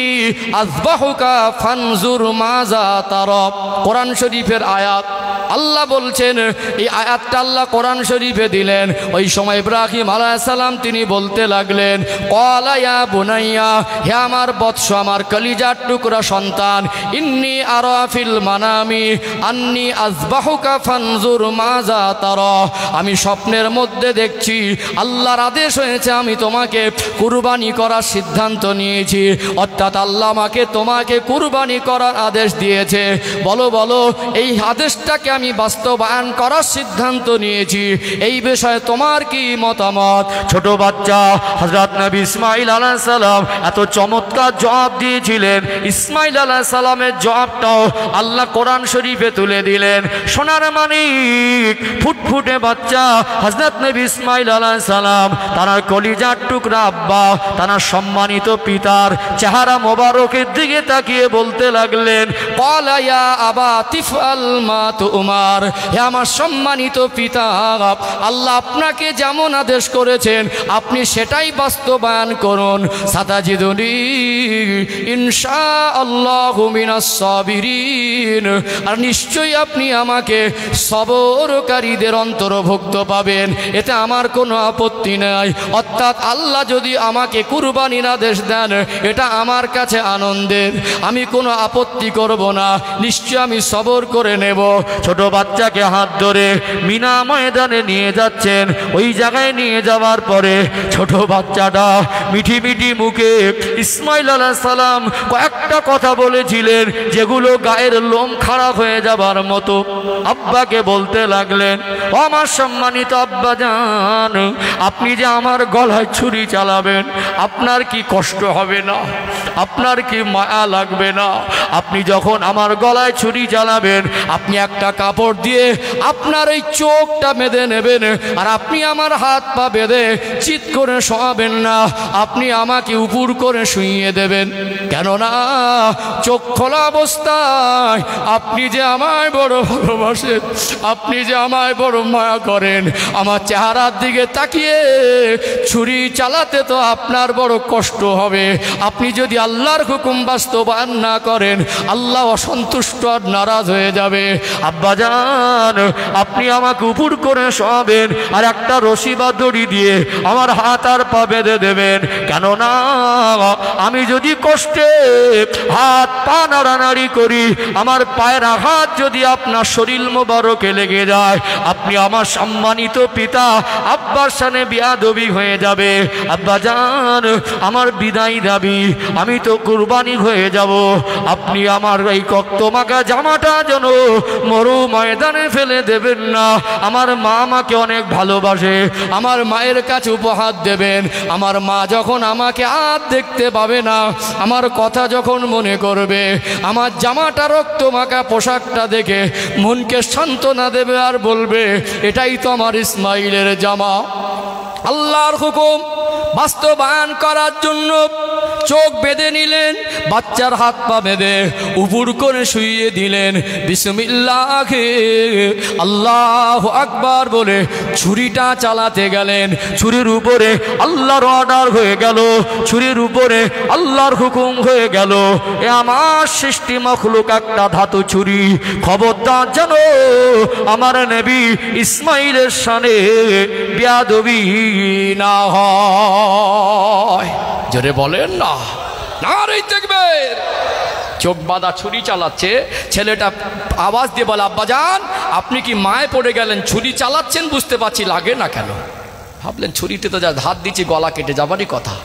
আযবাহুকা ফানজুর মাযা তারা। কোরআন শরীফের আয়াত, আল্লাহ বলছেন, এই আয়াতটা আল্লাহ কোরআন শরীফে দিলেন। ওই সময় ইব্রাহিম আলাইহিস সালাম তিনি বলতে লাগলেন, ক্বালা ইয়া বুনাইয়া, হে আমার বৎস, আমার কলিজার টুকরা সন্তান, ইন্নী আরা ফিল মানামি আন্নী আযবাহুকা ফানজুর মাযা তারা। আমি স্বপ্নের মধ্যে দেখছি আল্লাহর আদেশ হয়েছে আমি তোমাকে কুরবানি করার সিদ্ধান্ত নিয়েছি, অর্থাৎ আল্লাহ আমাকে তোমাকে কুরবানি করার আদেশ দিয়েছে। বলো বলো, এই আদেশটাকে আমি বাস্তবায়ন করার সিদ্ধান্ত নিয়েছি, এই বিষয়ে তোমার কি মতামত? ছোট বাচ্চা হযরত নবী ইসমাঈল আলাইহিস সালাম এত চমৎকার জবাব দিয়েছিলেন। ইসমাঈল আলাইহিস সালামের জবাবটাও আল্লাহ কোরআন শরীফে তুলে দিলেন। সোনার মানিক ফুটফুটে বাচ্চা হযরত নবী ইসমাঈল আলাইহিস সালাম তার কলিজার টুকরা আব্বা, তার সম্মানিত পিতার চেহারা মোবারকের দিকে তাকিয়ে বলতে লাগলেন, ক্বালা ইয়া আবা তিফআল মা তুমার, হে আমার সম্মানিত পিতা, আল্লাহ আপনাকে যেমন আদেশ করেছেন আপনি সেটাই বাস্তবায়ন করুন। সাতাজিদুনি ইনশাআল্লাহু মিনাস সাবিরিন, আর নিশ্চয়ই আপনি আমাকে সবরকারীদের অন্তর্ভুক্ত পাবেন, এতে আমার কোনো আপত্তি নাই। অর্থাৎ আল্লাহ যদি আমাকে কুরবানির আদেশ দেন এটা আমার কাছে আনন্দের, আমি কোনো আপত্তি করব না, নিশ্চয় আমি সবর করে নেব। ছোট বাচ্চাকে হাত ধরে মিনা ময়দানে নিয়ে যাচ্ছেন। ওই জায়গায় নিয়ে যাওয়ার পরে ছোট বাচ্চাটা মিঠি মিঠি মুখে ইসমাঈল আলাইহিস সালাম কয়েকটা কথা বলেছিলেন যেগুলো গায়ের লোম খারাপ হয়ে যাবার মতো। আব্বাকে বলতে লাগলেন, ও আমার সম্মানিত আব্বা জান, আপনি যে আমার গলায় ছুরি চালাবেন আপনার কি কষ্ট হবে না? আপনার কি মায়া লাগবে না? আপনি যখন আমার গলায় ছুরি চালাবেন আপনি একটা কাপড় দিয়ে আপনার এই চোখটা বেঁধে নেবেন, আর আপনি আমার হাত পা বেঁধে চিৎ করে শোয়াবেন না, আপনি আমাকে উপর করে শুইয়ে দেবেন। কেননা চোখ খোলা অবস্থায় আপনি যে আমায় বড় ভালোবাসেন, আপনি যে আমায় বড় মায়া করেন, আমার চেহারার দিকে তাকিয়ে ছুরি চালাতে তো আপনার বড় কষ্ট হবে। আপনি যদি আল্লাহর হুকুম বাস্তবায়ন না করেন আল্লাহ অসন্তুষ্ট আর নারাজ হয়ে যাবে। আব্বাজান আপনি আমাকে উপর করে শোয়াবেন আর একটা রশি বা দড়ি দিয়ে আমার হাত আর পা বেঁধে দেবেন। কেননা আমি যদি কষ্টে হাত পা নাড়ানাড়ি করি, আমার পায়ের আঘাত যদি আপনার শরীর মোবারকে লেগে যায়, আপনি আমার সম্মানিত পিতা আব্বার সামনে বেয়াদবি হয়ে যাবে। আব্বাজান আমার বিদায় দাবি, আমি তো কুরবানি হয়ে যাব, আপনি আমার এই রক্তমাখা জামাটা যেন মরু ময়দানে ফেলে দেবেন না। আমার মা আমাকে অনেক ভালোবাসে, আমার মায়ের কাছে উপহার দেবেন। আমার মা যখন আমাকে আর দেখতে পাবে না, আমার কথা যখন মনে করবে, আমার জামাটা রক্তমাখা পোশাকটা দেখে মনকে সান্ত্বনা দেবে আর বলবে এটাই তো আমার ইসমাইলের জামা। আল্লাহর হুকুম বাস্তবায়ন করার জন্য চোখ বেঁধে নিলেন, বাচ্চার হাত পা বেঁধে উপর করে শুইয়ে দিলেন। বিসমিল্লাহ আল্লাহু আকবার বলে ছুরিটা চালাতে গেলেন। ছুরির উপরে আল্লাহর অর্ডার হয়ে গেল, ছুরির উপরে আল্লাহর হুকুম হয়ে গেল। এ আমার সৃষ্টি মখলুক একটা ধাতু ছুরি, খবরদার যেন আমার নবী ইসমাইলের শানে বেয়াদবি না হয়। জোরে বলেন না, নারে তাকবীর। চোখ বাঁধা ছুরি চালাচ্ছে, ছেলেটা আওয়াজ দিয়ে বলে আব্বাজান আপনি কি মায়ে পড়ে গেলেন? ছুরি চালাচ্ছেন বুঝতে পারছি, লাগে না কেন? ভাবলেন ছুরিতে তো যা হাত দিচ্ছি গলা কেটে যাবারই কথা,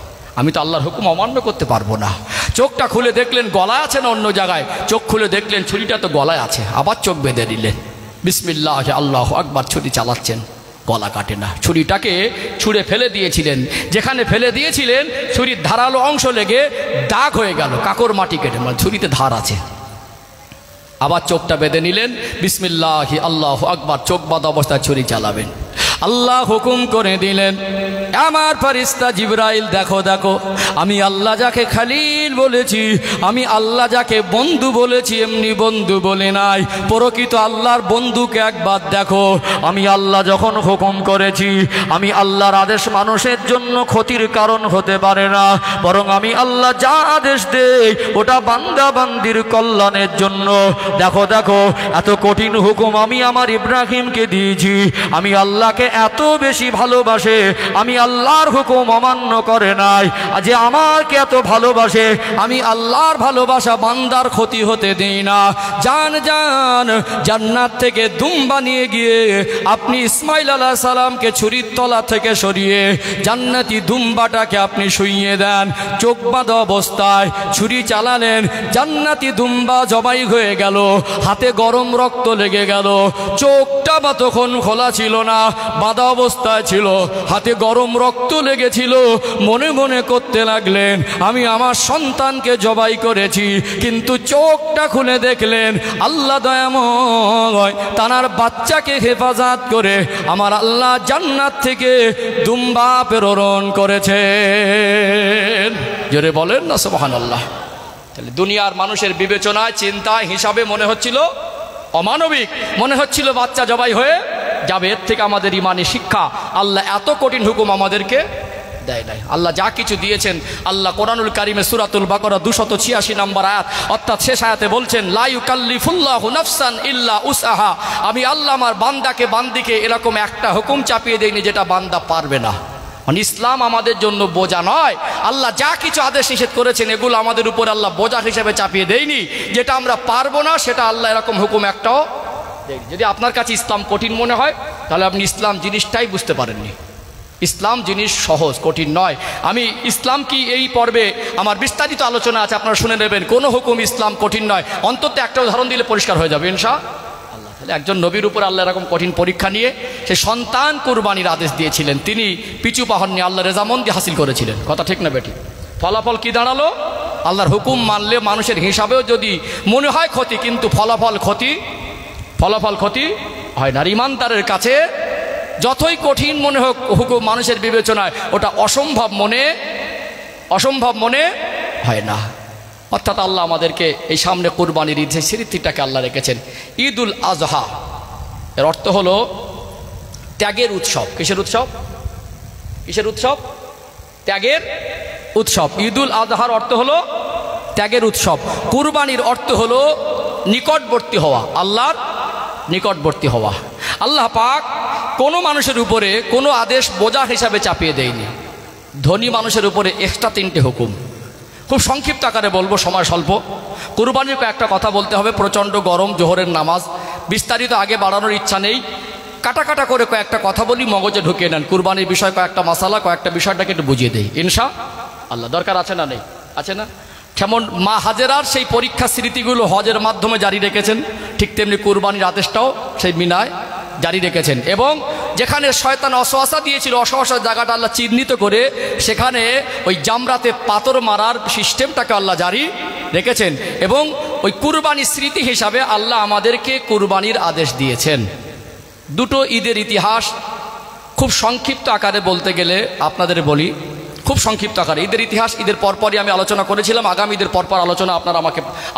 আমি তো আল্লাহর হুকুম অমান্য করতে পারবো না। চোখটা খুলে দেখলেন গলায় আছে না অন্য জায়গায়, চোখ খুলে দেখলেন ছুরিটা তো গলায় আছে, আবার চোখ বেঁধে নিলেন। বিসমিল্লাহ আল্লাহু আকবার, ছুরি চালাচ্ছেন, গলা কাটে না। ছুরিটাকে ছুঁড়ে ফেলে দিয়েছিলেন, যেখানে ফেলে দিয়েছিলেন ছুরির ধারালো অংশ লেগে দাগ হয়ে গেল, কাকর মাটি কেটে, মানে ছুরিতে ধার আছে। আবার চোখটা বেঁধে নিলেন, বিসমিল্লাহি আল্লাহু আকবার, চোখ বাঁধা অবস্থায় ছুরি চালাবেন। আল্লাহ হুকুম করে দিলেন, আমার ফেরেশতা জিবরাইল, দেখো দেখো, আমি আল্লাহ যাকে খলিল বলেছি, আমি আল্লাহ যাকে বন্ধু বলেছি, এমনি বন্ধু বলে নাই, প্রকৃত আল্লাহর বন্ধুকে একবার দেখো। আমি আল্লাহ যখন হুকুম করেছি, আমি আল্লাহর আদেশ মানুষের জন্য ক্ষতির কারণ হতে পারে না, বরং আমি আল্লাহ যা আদেশ দেই ওটা বান্দা বান্দির কল্যাণের জন্য। দেখো দেখো, এত কঠিন হুকুম আমি আমার ইব্রাহিমকে দিয়েছি। আমি আল্লাহকে এত বেশি ভালোবাসে, আমি আল্লাহর হুকুম অমান্য করে নাই। যে আমাকে এত ভালোবাসে, আমি আল্লাহর ভালোবাসা বান্দার ক্ষতি হতে দেই না। জান জান, জান্নাত থেকে দুম্বা নিয়ে গিয়ে আপনি ইসমাইল আলাইহিস সালামকে ছুরির তলা থেকে সরিয়ে জান্নাতি দুম্বাটাকে আপনি শুইয়ে দেন। চোখ বাঁধা অবস্থায় ছুরি চালালেন, জান্নাতি দুম্বা জবাই হয়ে গেল, হাতে গরম রক্ত লেগে গেল। চোখটা বা তখন খোলা ছিল না, বাঁধা অবস্থায় ছিল, হাতে গরম রক্ত লেগেছিল। মনে মনে করতে লাগলেন, আমি আমার সন্তানকে জবাই করেছি, কিন্তু চোখটা খুলে দেখলেন আল্লাহ দয়াময় তানার বাচ্চাকে হেফাজত করে আমার আল্লাহ জান্নাত থেকে দুম্বা প্রেরণ করেছেন। জোরে বলেন না সুবহানাল্লাহ। তাহলে দুনিয়ার মানুষের বিবেচনায়, চিন্তায়, হিসাবে মনে হচ্ছিল অমানবিক, মনে হচ্ছিল বাচ্চা জবাই হয়ে যাবে। এর থেকে আমাদের ইমানি শিক্ষা, আল্লাহ এত কঠিন হুকুম আমাদেরকে দেয় নাই। আল্লাহ যা কিছু দিয়েছেন, আল্লাহ কোরআনুল কারিমে সূরাতুল বাকারা 286 নম্বর আয়াত অর্থাৎ শেষ আয়াতে বলছেন, লা ইউকাল্লিফুল্লাহু নাফসান ইল্লা উসআহা। আমি আল্লাহ আমার বান্দিকে এরকম একটা হুকুম চাপিয়ে দেইনি যেটা বান্দা পারবে না। মানে ইসলাম আমাদের জন্য বোঝা নয়। আল্লাহ যা কিছু আদেশ নিষেধ করেছেন এগুলো আমাদের উপর আল্লাহ বোঝা হিসেবে চাপিয়ে দেয়নি। যেটা আমরা পারবো না সেটা আল্লাহ এরকম হুকুম একটাও দেয়নি। যদি আপনার কাছে ইসলাম কঠিন মনে হয়, তাহলে আপনি ইসলাম জিনিসটাই বুঝতে পারেননি। ইসলাম জিনিস সহজ, কঠিন নয়। আমি ইসলাম কি এই পর্বে আমার বিস্তারিত আলোচনা আছে, আপনারা শুনে নেবেন। কোনো হুকুম ইসলাম কঠিন নয়, অন্তত একটা উদাহরণ দিলে পরিষ্কার হয়ে যাবে ইনশাআল্লাহ। তাহলে একজন নবীর উপর আল্লাহ এরকম কঠিন পরীক্ষা নিয়ে সে সন্তান কুরবানির আদেশ দিয়েছিলেন, তিনি পিছু পাহননি, আল্লাহ রেজামন্দি হাসিল করেছিলেন। কথা ঠিক না বেটি? ফলাফল কি দাঁড়ালো? আল্লাহর হুকুম মানলে মানুষের হিসাবেও যদি মনে হয় ক্ষতি, কিন্তু ফলাফল ক্ষতি হয় না। আর ইমানদারের কাছে যতই কঠিন মনে হোক হুকুম মানুষের বিবেচনায়, ওটা অসম্ভব মনে হয় না। অর্থাৎ আল্লাহ আমাদেরকে এই সামনে কুরবানির ঈদ স্মৃতিটাকে আল্লাহ রেখেছেন। ঈদুল আজহা এর অর্থ হলো ত্যাগের উৎসব। কিসের উৎসব? ত্যাগের উৎসব। ঈদুল আজহার অর্থ হলো ত্যাগের উৎসব। কুরবানির অর্থ হলো নিকটবর্তী হওয়া, আল্লাহর নিকটবর্তী হওয়া। আল্লাহ পাক কোনো মানুষের উপরে কোনো আদেশ বোঝা হিসাবে চাপিয়ে দেয়নি। ধনী মানুষের উপরে এক্সট্রা 3টে হুকুম। খুব সংক্ষিপ্ত আকারে বলবো, সময় স্বল্প। কুরবানির কয়েকটা কথা বলতে হবে, প্রচণ্ড গরম, জোহরের নামাজ, বিস্তারিত আগে বাড়ানোর ইচ্ছা নেই। কাটা কাটা করে কয়েকটা কথা বলি, মগজে ঢুকিয়ে নেন। কুরবানির বিষয় কয়েকটা মাসালা, কয়েকটা বিষয়টাকে একটু বুঝিয়ে দেই ইনশাআল্লাহ। দরকার আছে না? নেই? আছে না? যেমন মা হাজেরার সেই পরীক্ষা স্মৃতিগুলো হজের মাধ্যমে জারি রেখেছেন, ঠিক তেমনি কুরবানির আদেশটাও সেই মিনায় জারি রেখেছেন। এবং যেখানে শয়তান অসওয়াসা দিয়েছিল, অসওয়াসার জায়গাটা আল্লাহ চিহ্নিত করে সেখানে ওই জামরাতে পাথর মারার সিস্টেমটাকে আল্লাহ জারি রেখেছেন। এবং ওই কুরবানির স্মৃতি হিসাবে আল্লাহ আমাদেরকে কুরবানির আদেশ দিয়েছেন। দুটো ঈদের ইতিহাস খুব সংক্ষিপ্ত আকারে বলতে গেলে আপনাদের বলি, খুব সংক্ষিপ্ত আকারে। ঈদের ইতিহাস ঈদের পরপরই আমি আলোচনা করেছিলাম। আগামী ঈদের পরপর আলোচনা আপনারা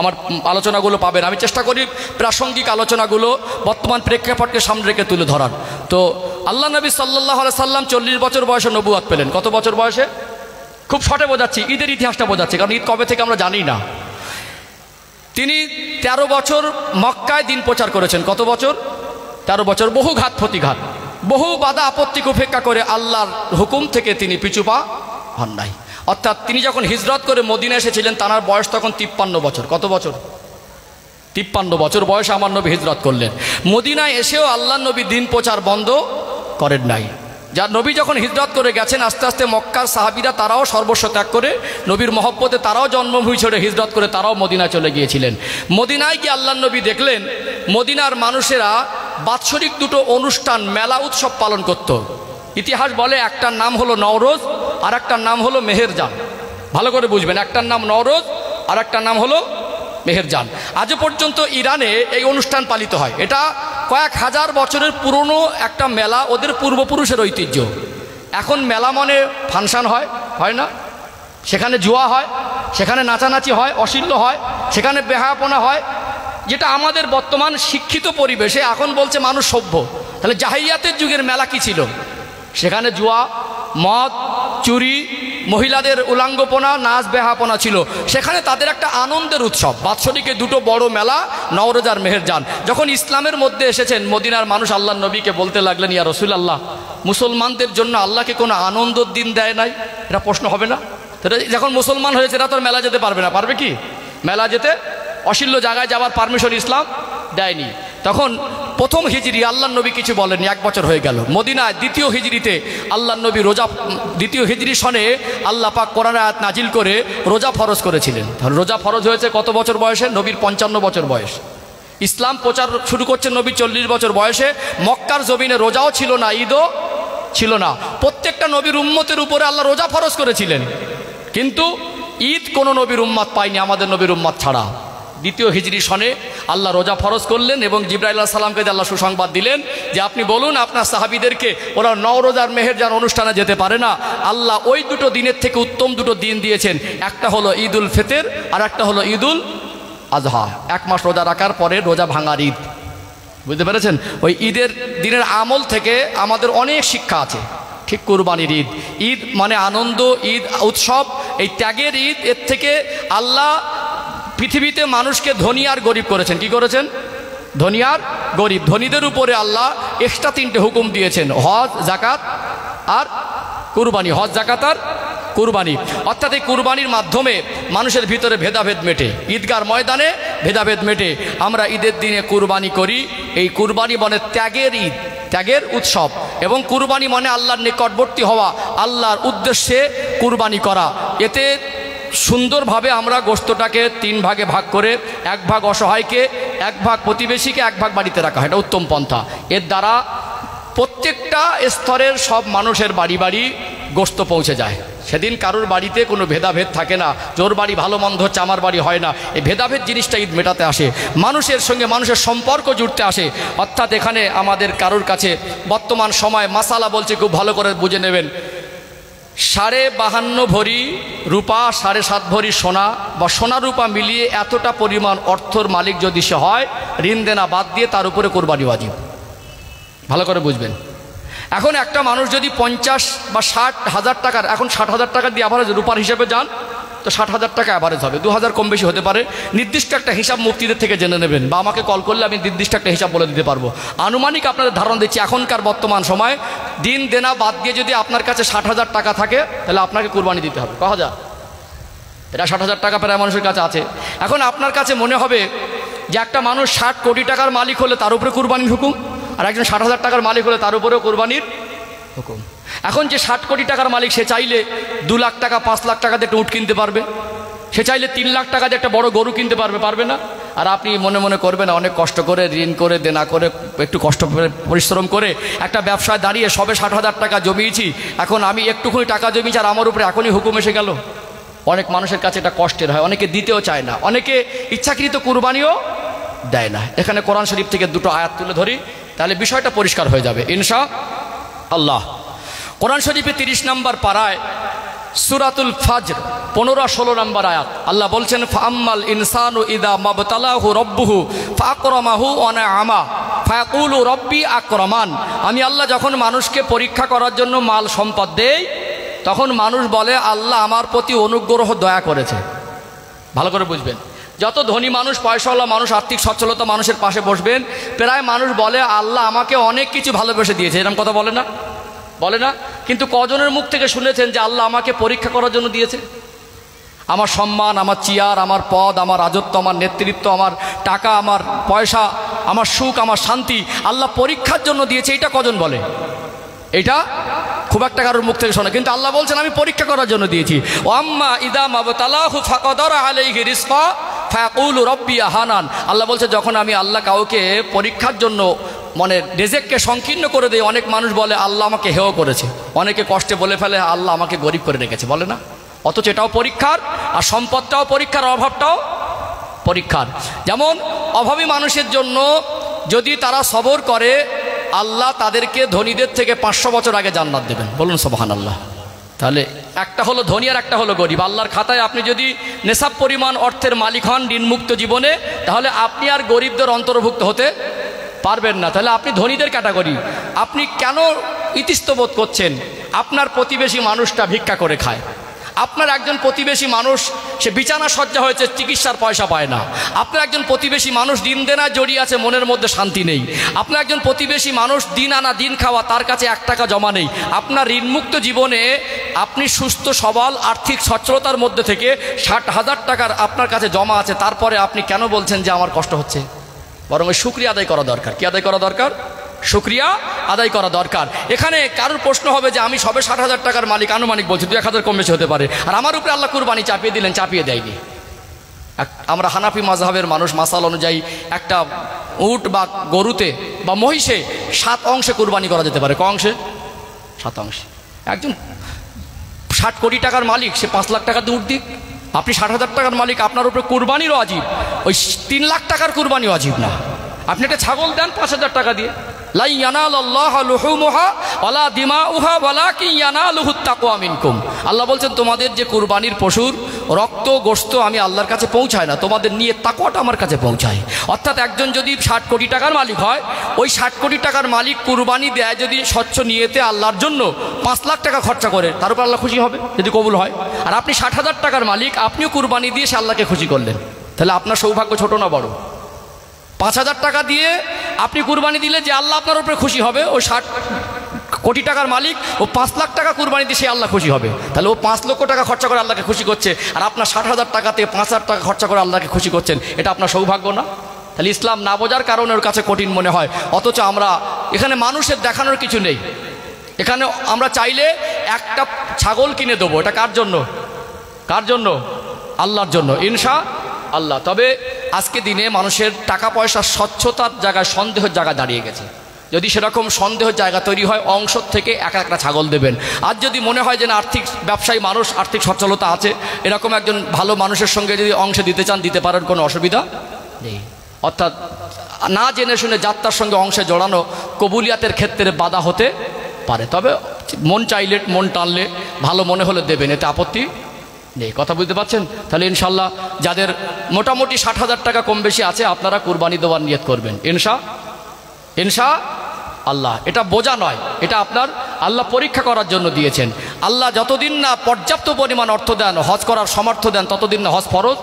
আমার আলোচনাগুলো পাবেন। আমি চেষ্টা করি প্রাসঙ্গিক আলোচনাগুলো বর্তমান প্রেক্ষাপটকে সামনে রেখে তুলে ধরার। তো আল্লাহ নবী সাল্লাল্লাহু আলাইহি সাল্লাম 40 বছর বয়সে নবুয়ত পেলেন। কত বছর বয়সে? খুব শর্টে বোঝাচ্ছি, ঈদের ইতিহাসটা বোঝাচ্ছি, কারণ ঈদ কবে থেকে আমরা জানি না। তিনি 13 বছর মক্কায় দিন প্রচার করেছেন। কত বছর? 13 বছর। বহু ঘাত প্রতিঘাত, বহু বাধা আপত্তিকে উপেক্ষা করে আল্লাহর হুকুম থেকে তিনি পিছু পা হন নাই। অর্থাৎ তিনি যখন হিজরত করে মদিনা এসেছিলেন, তার বয়স তখন 53 বছর। কত বছর? 53 বছর বয়সে আমার নবী হিজরত করলেন। মদিনায় এসেও আল্লাহ নবী দিন প্রচার বন্ধ করেন নাই। যার নবী যখন হিজরত করে গেছেন, আস্তে আস্তে মক্কার সাহাবীরা তারাও সর্বস্ব ত্যাগ করে নবীর মহব্বতে তারাও জন্মভূমি ছেড়ে হিজরত করে তারাও মদিনায় চলে গিয়েছিলেন। মদিনায় গিয়ে আল্লাহ নবী দেখলেন মদিনার মানুষেরা বাৎসরিক দুটো অনুষ্ঠান, মেলা, উৎসব পালন করত। ইতিহাস বলে একটার নাম হলো নওরোজ, আর একটার নাম হলো মেহেরজান। ভালো করে বুঝবেন, একটার নাম নওরোজ আর একটার নাম হলো মেহেরজান। আজও পর্যন্ত ইরানে এই অনুষ্ঠান পালিত হয়। এটা কয়েক হাজার বছরের পুরনো একটা মেলা, ওদের পূর্বপুরুষের ঐতিহ্য। এখন মেলা মানে ফাংশন হয় না, সেখানে জুয়া হয়, সেখানে নাচানাচি হয়, অশ্লীল হয়, সেখানে বেহায়াপনা হয়, যেটা আমাদের বর্তমান শিক্ষিত পরিবেশে এখন বলছে মানুষ সভ্য। তাহলে জাহিলিয়াতের যুগের মেলা কি ছিল? সেখানে জুয়া, মদ, চুরি, মহিলাদের উলাঙ্গপনা, নাচ বেহাপনা ছিল। সেখানে তাদের একটা আনন্দের উৎসব। বাৎসরিকে দুটো বড় মেলা, নওরোজ আর মেহেরজান। যখন ইসলামের মধ্যে এসেছেন, মদিনার মানুষ আল্লাহ নবীকে বলতে লাগলেন, ইয়া রাসূলুল্লাহ, মুসলমানদের জন্য আল্লাহকে কোনো আনন্দের দিন দেয় নাই? এটা প্রশ্ন হবে না? যখন মুসলমান হয়েছে এরা তো মেলা যেতে পারবে না। পারবে কি? মেলা যেতে, অশ্লীল জায়গায় যাওয়ার পারমিশন ইসলাম দেয়নি। তখন প্রথম হিজরি আল্লাহ নবী কিছু বলেননি, 1 বছর হয়ে গেল। মদিনায় দ্বিতীয় হিজরিতে আল্লাহ নবী রোজা, দ্বিতীয় হিজরি সনে আল্লাহ পাক কোরআন আয়াত নাজিল করে রোজা ফরজ করেছিলেন। রোজা ফরজ হয়েছে কত বছর বয়সে? নবীর 55 বছর বয়স। ইসলাম প্রচার শুরু করছেন নবীর 40 বছর বয়সে। মক্কার জমিনে রোজাও ছিল না, ঈদও ছিল না। প্রত্যেকটা নবীর উম্মতের উপরে আল্লাহ রোজা ফরজ করেছিলেন, কিন্তু ঈদ কোনো নবীর উম্মত পায়নি আমাদের নবীর উম্মত ছাড়া। দ্বিতীয় হিজরি সনে আল্লাহ রোজা ফরজ করলেন এবং জিবরাইল আলাইহিস সালামকে আল্লাহ সুসংবাদ দিলেন যে আপনি বলুন আপনার সাহাবীদেরকে, ওরা নওরোজ আর মেহেরজান অনুষ্ঠানে যেতে পারে না। আল্লাহ ওই দুটো দিনের থেকে উত্তম দুটো দিন দিয়েছেন, একটা হলো ঈদুল ফিতর আর একটা হলো ঈদুল আজহা। 1 মাস রোজা রাখার পরে রোজা ভাঙার ঈদ, বুঝতে পেরেছেন? ওই ঈদের দিনের আমল থেকে আমাদের অনেক শিক্ষা আছে। ঠিক কুরবানির ঈদ, ঈদ মানে আনন্দ, ঈদ উৎসব, এই ত্যাগের ঈদ। এর থেকে আল্লাহ পৃথিবীতে মানুষকে ধনী আর গরিব করেছেন। কি করেছেন? ধনী আর গরিব। ধনীদের উপরে আল্লাহ এক্সট্রা 3টে হুকুম দিয়েছেন, হজ, জাকাত আর কুরবানি। হজ, জাকাত আর কুরবানি। অর্থাৎ এই কুরবানির মাধ্যমে মানুষের ভিতরে ভেদাভেদ মেটে, ঈদগার ময়দানে ভেদাভেদ মেটে। আমরা ঈদের দিনে কুরবানি করি। এই কুরবানি মানে ত্যাগের ঈদ, ত্যাগের উৎসব। এবং কুরবানি মানে আল্লাহর নিকটবর্তী হওয়া, আল্লাহর উদ্দেশ্যে কুরবানি করা। এতে সুন্দরভাবে আমরা গোশতটাকে 3 ভাগে ভাগ করে, 1 ভাগ অসহায়কে, 1 ভাগ প্রতিবেশীকে, 1 ভাগ বাড়িতে রাখা। এটা উত্তম পন্থা। এর দ্বারা প্রত্যেকটা স্তরের সব মানুষের বাড়ি বাড়ি গোশত পৌঁছে যায়। সেদিন কারোর বাড়িতে কোনো ভেদাভেদ থাকে না, জোর বাড়ি ভালো মন্দ হচ্ছে, আমার বাড়ি হয় না। এই ভেদাভেদ জিনিসটা ঈদ মেটাতে আসে, মানুষের সঙ্গে মানুষের সম্পর্ক জুড়তে আসে। অর্থাৎ এখানে আমাদের কারোর কাছে বর্তমান সময় মাসালা বলছে, খুব ভালো করে বুঝে নেবেন। 52.5 ভরি রূপা, 7.5 ভরি সোনা বা সোনা রূপা মিলিয়ে এতটা পরিমাণ অর্থর মালিক যদি সে হয়, ঋণ দেনা বাদ দিয়ে তার উপরে কোরবানি ওয়াজিব। ভালো করে বুঝবেন। এখন একটা মানুষ যদি 50 বা 60 হাজার টাকার, এখন 60 হাজার টাকা দিয়ে অ্যাভারেজ রূপার হিসেবে যান তো 60 হাজার টাকা অ্যাভারেজ হবে। 2000 কম বেশি হতে পারে। নির্দিষ্ট একটা হিসাব মুফতিদের থেকে জেনে নেবেন, বা আমাকে কল করলে আমি নির্দিষ্ট একটা হিসাব বলে দিতে পারবো। আনুমানিক আপনাদের ধারণা দিচ্ছি, এখনকার বর্তমান সময় দিন দেনা বাদ দিয়ে যদি আপনার কাছে 60 হাজার টাকা থাকে, তাহলে আপনাকে কুরবানি দিতে হবে। ক হাজার? এটা 60 হাজার টাকা প্রায় মানুষের কাছে আছে। এখন আপনার কাছে মনে হবে যে একটা মানুষ 60 কোটি টাকার মালিক হলে তার উপরে কুরবানির হুকুম, আর একজন 60 হাজার টাকার মালিক হলে তার উপরেও কোরবানির হুকুম। এখন যে 60 কোটি টাকার মালিক, সে চাইলে 2 লাখ টাকা 5 লাখ টাকা দিয়ে একটা উট কিনতে পারবে, সে চাইলে 3 লাখ টাকা দিয়ে একটা বড় গরু কিনতে পারবে, পারবে না? আর আপনি মনে মনে করবেন অনেক কষ্ট করে, ঋণ করে, দেনা করে, একটু কষ্ট করে, পরিশ্রম করে একটা ব্যবসায় দাঁড়িয়ে সবে 60 হাজার টাকা জমিয়েছি, এখন আমি একটুখানি টাকা জমিয়েছি আর আমার উপরে এখনই হুকুম এসে গেল। অনেক মানুষের কাছে এটা কষ্টের হয়, অনেকে দিতেও চায় না, অনেকে ইচ্ছাকৃত কুরবানিও দেয় না। এখানে কোরআন শরীফ থেকে 2টো আয়াত তুলে ধরি, তাহলে বিষয়টা পরিষ্কার হয়ে যাবে ইনশাআল্লাহ। কোরআন শরীফে 30 নম্বর পারায় সূরাতুল ফাজর 15-16 নম্বর আয়াত আল্লাহ বলছেন, ফাআম্মাল ইনসানু ইযা মাবতালাহু রাব্বুহু ফাআকরামাহু ওয়া নাআমা ফায়াকুলু রাব্বি আকরামান। আমি আল্লাহ যখন মানুষকে পরীক্ষা করার জন্য মাল সম্পদ দেই, তখন মানুষ বলে আল্লাহ আমার প্রতি অনুগ্রহ দয়া করেছে। ভালো করে বুঝবেন, যত ধনী মানুষ, পয়সাওয়ালা মানুষ, আর্থিক সচ্ছলতা মানুষের পাশে বসবেন, প্রায় মানুষ বলে আল্লাহ আমাকে অনেক কিছু ভালোবেসে দিয়েছে। এরকম কথা বলে না? বলে না? কিন্তু কজনের মুখ থেকে শুনেছেন যে আল্লাহ আমাকে পরীক্ষা করার জন্য দিয়েছে? আমার সম্মান, আমার চেয়ার, আমার পদ, আমার রাজত্ব, আমার নেতৃত্ব, আমার টাকা, আমার পয়সা, আমার সুখ, আমার শান্তি আল্লাহ পরীক্ষার জন্য দিয়েছে, এটা কজন বলে? এটা খুব একটা কারোর মুখ থেকে শোনে। কিন্তু আল্লাহ বলছেন আমি পরীক্ষা করার জন্য দিয়েছি। ওয়াম্মা ইদা মাবতালাহু ফাকাদারা আলাইহি রিজকা ফায়াকুলু রাব্বি আহানান। আল্লাহ বলছে যখন আমি আল্লাহ কাউকে পরীক্ষার জন্য মনে রিজেককে সংকীর্ণ করে দেয়, অনেক মানুষ বলে আল্লাহ আমাকে হেয় করেছে, অনেকে কষ্টে বলে ফেলে আল্লাহ আমাকে গরিব করে রেখেছে, বলে না? অথচ এটাও পরীক্ষার, আর সম্পদটাও পরীক্ষার, অভাবটাও পরীক্ষার। যেমন অভাবী মানুষের জন্য যদি তারা সবর করে, আল্লাহ তাদেরকে ধনীদের থেকে 500 বছর আগে জান্নাত দেবেন। বলুন সুবহানাল্লাহ। তাহলে একটা হলো ধনী আর একটা হলো গরিব। আল্লাহর খাতায় আপনি যদি নেশাব পরিমাণ অর্থের মালিক হন ঋণমুক্ত জীবনে, তাহলে আপনি আর গরিবদের অন্তর্ভুক্ত হতে পারবেন না। তাহলে আপনি ধনীদের ক্যাটাগরি। আপনি কেন ইতস্তত করছেন? আপনার প্রতিবেশী মানুষটা ভিক্ষা করে খায়, আপনার একজন প্রতিবেশী মানুষ সে বিছানা সজ্জা হয়েছে, চিকিৎসার পয়সা পায় না, আপনার একজন প্রতিবেশী মানুষ দিন দেনা জড়িয়ে আছে, মনের মধ্যে শান্তি নেই, আপনার একজন প্রতিবেশী মানুষ দিন আনা দিন খাওয়া, তার কাছে 1 টাকা জমা নেই। আপনার ঋণমুক্ত জীবনে আপনি সুস্থ সবল আর্থিক সচ্ছলতার মধ্যে থেকে 60,000 টাকার আপনার কাছে জমা আছে, তারপরে আপনি কেন বলছেন যে আমার কষ্ট হচ্ছে? বরং ওই শুকরিয়া আদায় করা দরকার। কি আদায় করা দরকার? শুকরিয়া আদায় করা দরকার। এখানে কারোর প্রশ্ন হবে যে আমি সবে 60,000 টাকার মালিক, আনুমানিক বলছি 2-1,000 কম বেশি হতে পারে, আর আমার উপরে আল্লাহ কুরবানি চাপিয়ে দিলেন। চাপিয়ে দেয়নি। আমরা হানাফি মাযহাবের মানুষ, মাসাল অনুযায়ী একটা উট বা গরুতে বা মহিষে 7 অংশে কুরবানি করা যেতে পারে। ক অংশে? 7 অংশে। একজন 60 কোটি টাকার মালিক, সে 5 লাখ টাকা দিয়ে উট দিক। আপনি 60,000 টাকার মালিক, আপনার উপরে কুরবানির ওয়াজিব, ওই 3 লাখ টাকার কুরবানি ওয়াজিব না। আপনি একটা ছাগল দেন 5,000 টাকা দিয়ে, লা ইয়ানালাল্লাহু লুহুমুহা ওয়ালা দিমাউহা ওয়ালাকিন ইয়ানালুহুত তাকওয়া মিনকুম। আল্লাহ বলছেন তোমাদের যে কুরবানির পশুর রক্ত গোশত আমি আল্লাহর কাছে পৌঁছায় না, তোমাদের নিয়ে তাকওয়াটা আমার কাছে পৌঁছায়। অর্থাৎ একজন যদি 60 কোটি টাকার মালিক হয়, ওই 60 কোটি টাকার মালিক কুরবানি দেয় যদি স্বচ্ছ নিয়েতে আল্লাহর জন্য 5 লাখ টাকা খরচা করে, তার উপর আল্লাহ খুশি হবে যদি কবুল হয়। আর আপনি 60,000 টাকার মালিক, আপনিও কুরবানি দিয়ে সে আল্লাহকে খুশি করলেন, তাহলে আপনার সৌভাগ্য ছোট না বড়? 5,000 টাকা দিয়ে আপনি কুরবানি দিলে যে আল্লাহ আপনার উপরে খুশি হবে, ও 60 কোটি টাকার মালিক, ও 5 লাখ টাকা কুরবানি দিয়ে সে আল্লাহ খুশি হবে। তাহলে ও 5 লক্ষ টাকা খরচা করে আল্লাহকে খুশি করছে, আর আপনার 60,000 টাকাতে 5,000 টাকা খরচা করে আল্লাহকে খুশি করছেন। এটা আপনার সৌভাগ্য না? তাহলে ইসলাম না বোঝার কারণে ওর কাছে কঠিন মনে হয়। অথচ আমরা এখানে মানুষের দেখানোর কিছু নেই। এখানে আমরা চাইলে একটা ছাগল কিনে দেবো। এটা কার জন্য? কার জন্য? আল্লাহর জন্য, ইনশা আল্লাহ। তবে আজকে দিনে মানুষের টাকা পয়সার স্বচ্ছতার জায়গায় সন্দেহের জায়গা দাঁড়িয়ে গেছে। যদি সেরকম সন্দেহের জায়গা তৈরি হয়, অংশ থেকে একটা ছাগল দেবেন। আর যদি মনে হয় যে না আর্থিক ব্যবসায়ী মানুষ, আর্থিক সচ্ছলতা আছে, এরকম একজন ভালো মানুষের সঙ্গে যদি অংশে দিতে চান দিতে পারেন, কোনো অসুবিধা নেই। অর্থাৎ না জেনে শুনে যাত্রার সঙ্গে অংশে জড়ানো কবুলিয়াতের ক্ষেত্রে বাধা হতে পারে। তবে মন চাইলে, মন টানলে, ভালো মনে হলে দেবেন, এতে আপত্তি নেই। কথা বুঝতে পারছেন? তাহলে ইনশাল্লাহ যাদের মোটামুটি 60,000 টাকা কম বেশি আছে, আপনারা কুরবানি দেওয়ার নিয়ত করবেন ইনশা আল্লাহ। এটা বোঝা নয়, এটা আপনার আল্লাহ পরীক্ষা করার জন্য দিয়েছেন। আল্লাহ যতদিন না পর্যাপ্ত পরিমাণ অর্থ দেন, হজ করার সামর্থ্য দেন, ততদিন না হজ ফরজ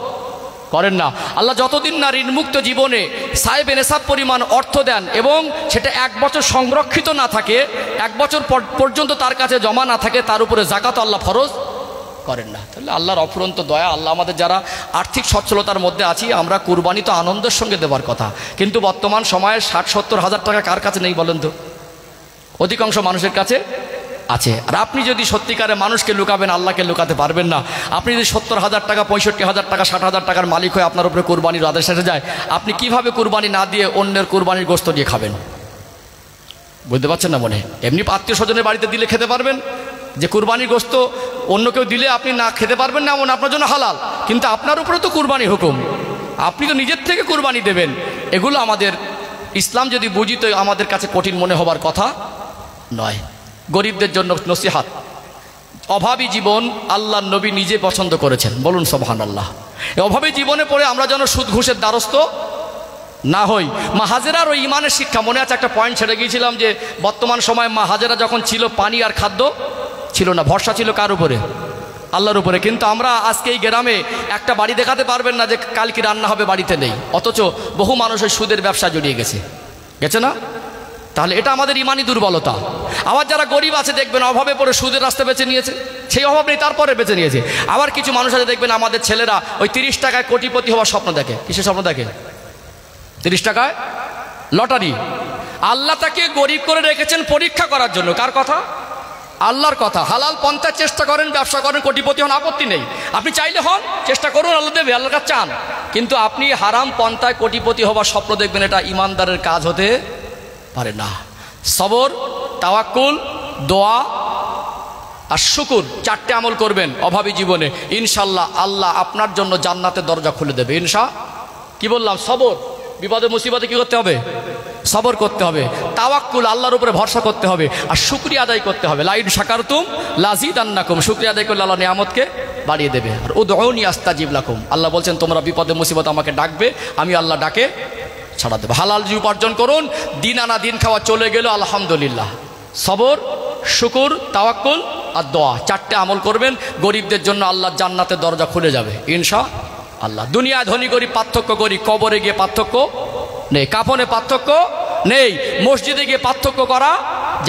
করেন না। আল্লাহ যতদিন না ঋণমুক্ত জীবনে সাহেবে নেশাব পরিমাণ অর্থ দেন এবং সেটা 1 বছর সংরক্ষিত না থাকে, 1 বছর পর্যন্ত তার কাছে জমা না থাকে, তার উপরে জাকাত আল্লাহ ফরজ করেন না। তাহলে আল্লাহর অফুরন্ত দয়া। আল্লাহ আমাদের যারা আর্থিক সচ্ছলতার মধ্যে আছি, আমরা কুরবানি তো আনন্দের সঙ্গে দেওয়ার কথা, কিন্তু বর্তমান সময়ে 60-70 হাজার টাকা কার কাছে নেই বলেন তো? অধিকাংশ মানুষের কাছে আছে। আর আপনি যদি সত্যিকারে মানুষকে লুকাবেন, আল্লাহকে লুকাতে পারবেন না। আপনি যদি 70,000 টাকা, 65,000 টাকা, 60,000 টাকার মালিক হয়ে আপনার উপরে কুরবানির আদেশ এসে যায়, আপনি কিভাবে কুরবানি না দিয়ে অন্যের কুরবানির গোশত দিয়ে খাবেন? বুঝতে পারছেন না মনে? এমনি আত্মীয় স্বজনের বাড়িতে দিলে খেতে পারবেন, যে কুরবানির গোশত অন্য কেউ দিলে আপনি না খেতে পারবেন না, এমন আপনার জন্য হালাল, কিন্তু আপনার উপরে তো কুরবানি হুকুম, আপনি তো নিজের থেকে কুরবানি দেবেন। এগুলো আমাদের ইসলাম যদি বুঝি তো আমাদের কাছে কঠিন মনে হবার কথা নয়। গরিবদের জন্য নসিহাত। অভাবী জীবন আল্লাহর নবী নিজে পছন্দ করেছেন। বলুন সুবহানাল্লাহ। এই অভাবী জীবনে পড়ে আমরা যেন সুদ ঘুষের দ্বারস্থ না হই। মা হাজেরার ওই ইমানের শিক্ষা মনে আছে, একটা পয়েন্ট ছেড়ে গিয়েছিলাম যে বর্তমান সময়ে মা হাজেরা যখন ছিল, পানি আর খাদ্য ছিল না, ভরসা ছিল কার উপরে? আল্লাহর উপরে। কিন্তু আমরা আজকে এই গ্রামে একটা বাড়ি দেখাতে পারবেন না যে কাল কি রান্না হবে, বাড়িতে নেই, অথচ বহু মানুষ ওই সুদের ব্যবসা জড়িয়ে গেছে না? তাহলে এটা আমাদের ইমানি দুর্বলতা। আবার যারা গরিব আছে দেখবেন অভাবে পড়ে সুদের রাস্তা বেছে নিয়েছে, সেই অভাব নেই তারপরে বেছে নিয়েছে। আবার কিছু মানুষ আছে দেখবেন আমাদের ছেলেরা ওই 30 টাকায় কোটিপতি হওয়ার স্বপ্ন দেখে। কিসের স্বপ্ন দেখে? 30 টাকায় লটারি। আল্লাহ তাকে গরিব করে রেখেছেন পরীক্ষা করার জন্য। কার কথা? আল্লাহর কথা। হালাল পন্থায় চেষ্টা করেন, ব্যবসা করেন, কোটিপতি হন, আপত্তি নেই। আপনি চাইলে হন, চেষ্টা করুন, আল্লাহ দেবে, আল্লাহর কাছে চান। কিন্তু আপনি হারাম পন্থায় কোটিপতি হওয়ার স্বপ্ন দেখবেন, এটা ইমানদারের কাজ হতে পারে না। সবর, তাওয়াক্কুল, দোয়া আর শুকুর, 4টে আমল করবেন অভাবী জীবনে, ইনশাল্লাহ আল্লাহ আপনার জন্য জান্নাতের দরজা খুলে দেবে কি বললাম? সবর। বিপদে মুসিবতে কি করতে হবে? সবর করতে হবে। তাওয়াক্কুল, আল্লাহর উপরে ভরসা করতে হবে। আর শুকরিয়া আদায় করতে হবে। লাইন শাকারতুম লাযিদান্নাকুম, শুকরিয়া আদায় করলে আল্লাহ নিয়ামতকে বাড়িয়ে দেবে। আর উদউনি আস্তাজিব লাকুম, আল্লাহ বলছেন তোমরা বিপদে মুসিবতে আমাকে ডাকবে, আমি আল্লাহ ডাকে ছাড়া দেবো। হালাল জি উপার্জন করুন, দিন আনা দিন খাওয়া চলে গেল আলহামদুলিল্লাহ। সবর, শুকুর, তাওয়াক্কুল আর দোয়া, চারটে আমল করবেন, গরিবদের জন্য আল্লাহ জান্নাতের দরজা খুলে যাবে ইনশাআল্লাহ। দুনিয়ায় ধনী গরিব পার্থক্য করি, কবরে গিয়ে পার্থক্য নেই, কাফনে পার্থক্য নেই, মসজিদে গিয়ে পার্থক্য করা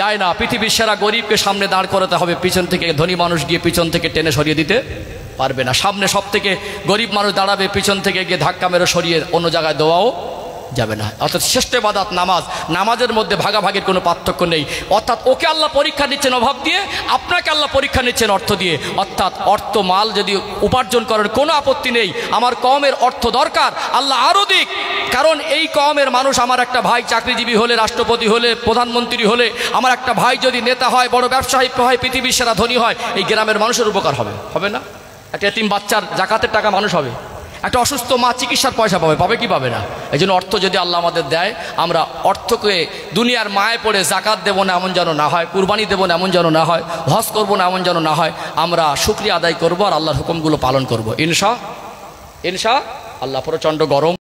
যায় না। পৃথিবীর সেরা গরিবকে সামনে দাঁড় করাতে হবে, পিছন থেকে ধনী মানুষ গিয়ে পিছন থেকে টেনে সরিয়ে দিতে পারবে না। সামনে সব থেকে গরিব মানুষ দাঁড়াবে, পিছন থেকে গিয়ে ধাক্কা মেরে সরিয়ে অন্য জায়গায় দেওয়াও যাবে না। অর্থাৎ শ্রেষ্ঠ ইবাদত নামাজ, নামাজের মধ্যে ভাগাভাগির কোনো পার্থক্য নেই। অর্থাৎ ওকে আল্লাহ পরীক্ষা নিচ্ছেন অভাব দিয়ে, আপনাকে আল্লাহ পরীক্ষা নিচ্ছেন অর্থ দিয়ে। অর্থাৎ অর্থ মাল যদি উপার্জন করেন কোনো আপত্তি নেই, আমার কওমের অর্থ দরকার, আল্লাহ আরও দিক। কারণ এই কওমের মানুষ, আমার একটা ভাই চাকরিজীবী হলে, রাষ্ট্রপতি হলে, প্রধানমন্ত্রী হলে, আমার একটা ভাই যদি নেতা হয়, বড় ব্যবসায়ী হয়, পৃথিবীর সেরা ধনী হয়, এই গ্রামের মানুষের উপকার হবে, হবে না? একটা এতিম বাচ্চার জাকাতের টাকা মানুষ হবে, একটা অসুস্থ মা চিকিৎসার পয়সা পাবে, পাবে কি পাবে না? এই জন্য অর্থ যদি আল্লাহ আমাদের দেয়, আমরা অর্থকে দুনিয়ার মায়ে পড়ে জাকাত দেবো না এমন যেন না হয়, কুরবানি দেবো না এমন যেন না হয়, হজ করবো না এমন যেন না হয়। আমরা শুকরিয়া আদায় করবো আর আল্লাহর হুকুমগুলো পালন করবো ইনশাআল্লাহ। আল্লাহ প্রচণ্ড গরম।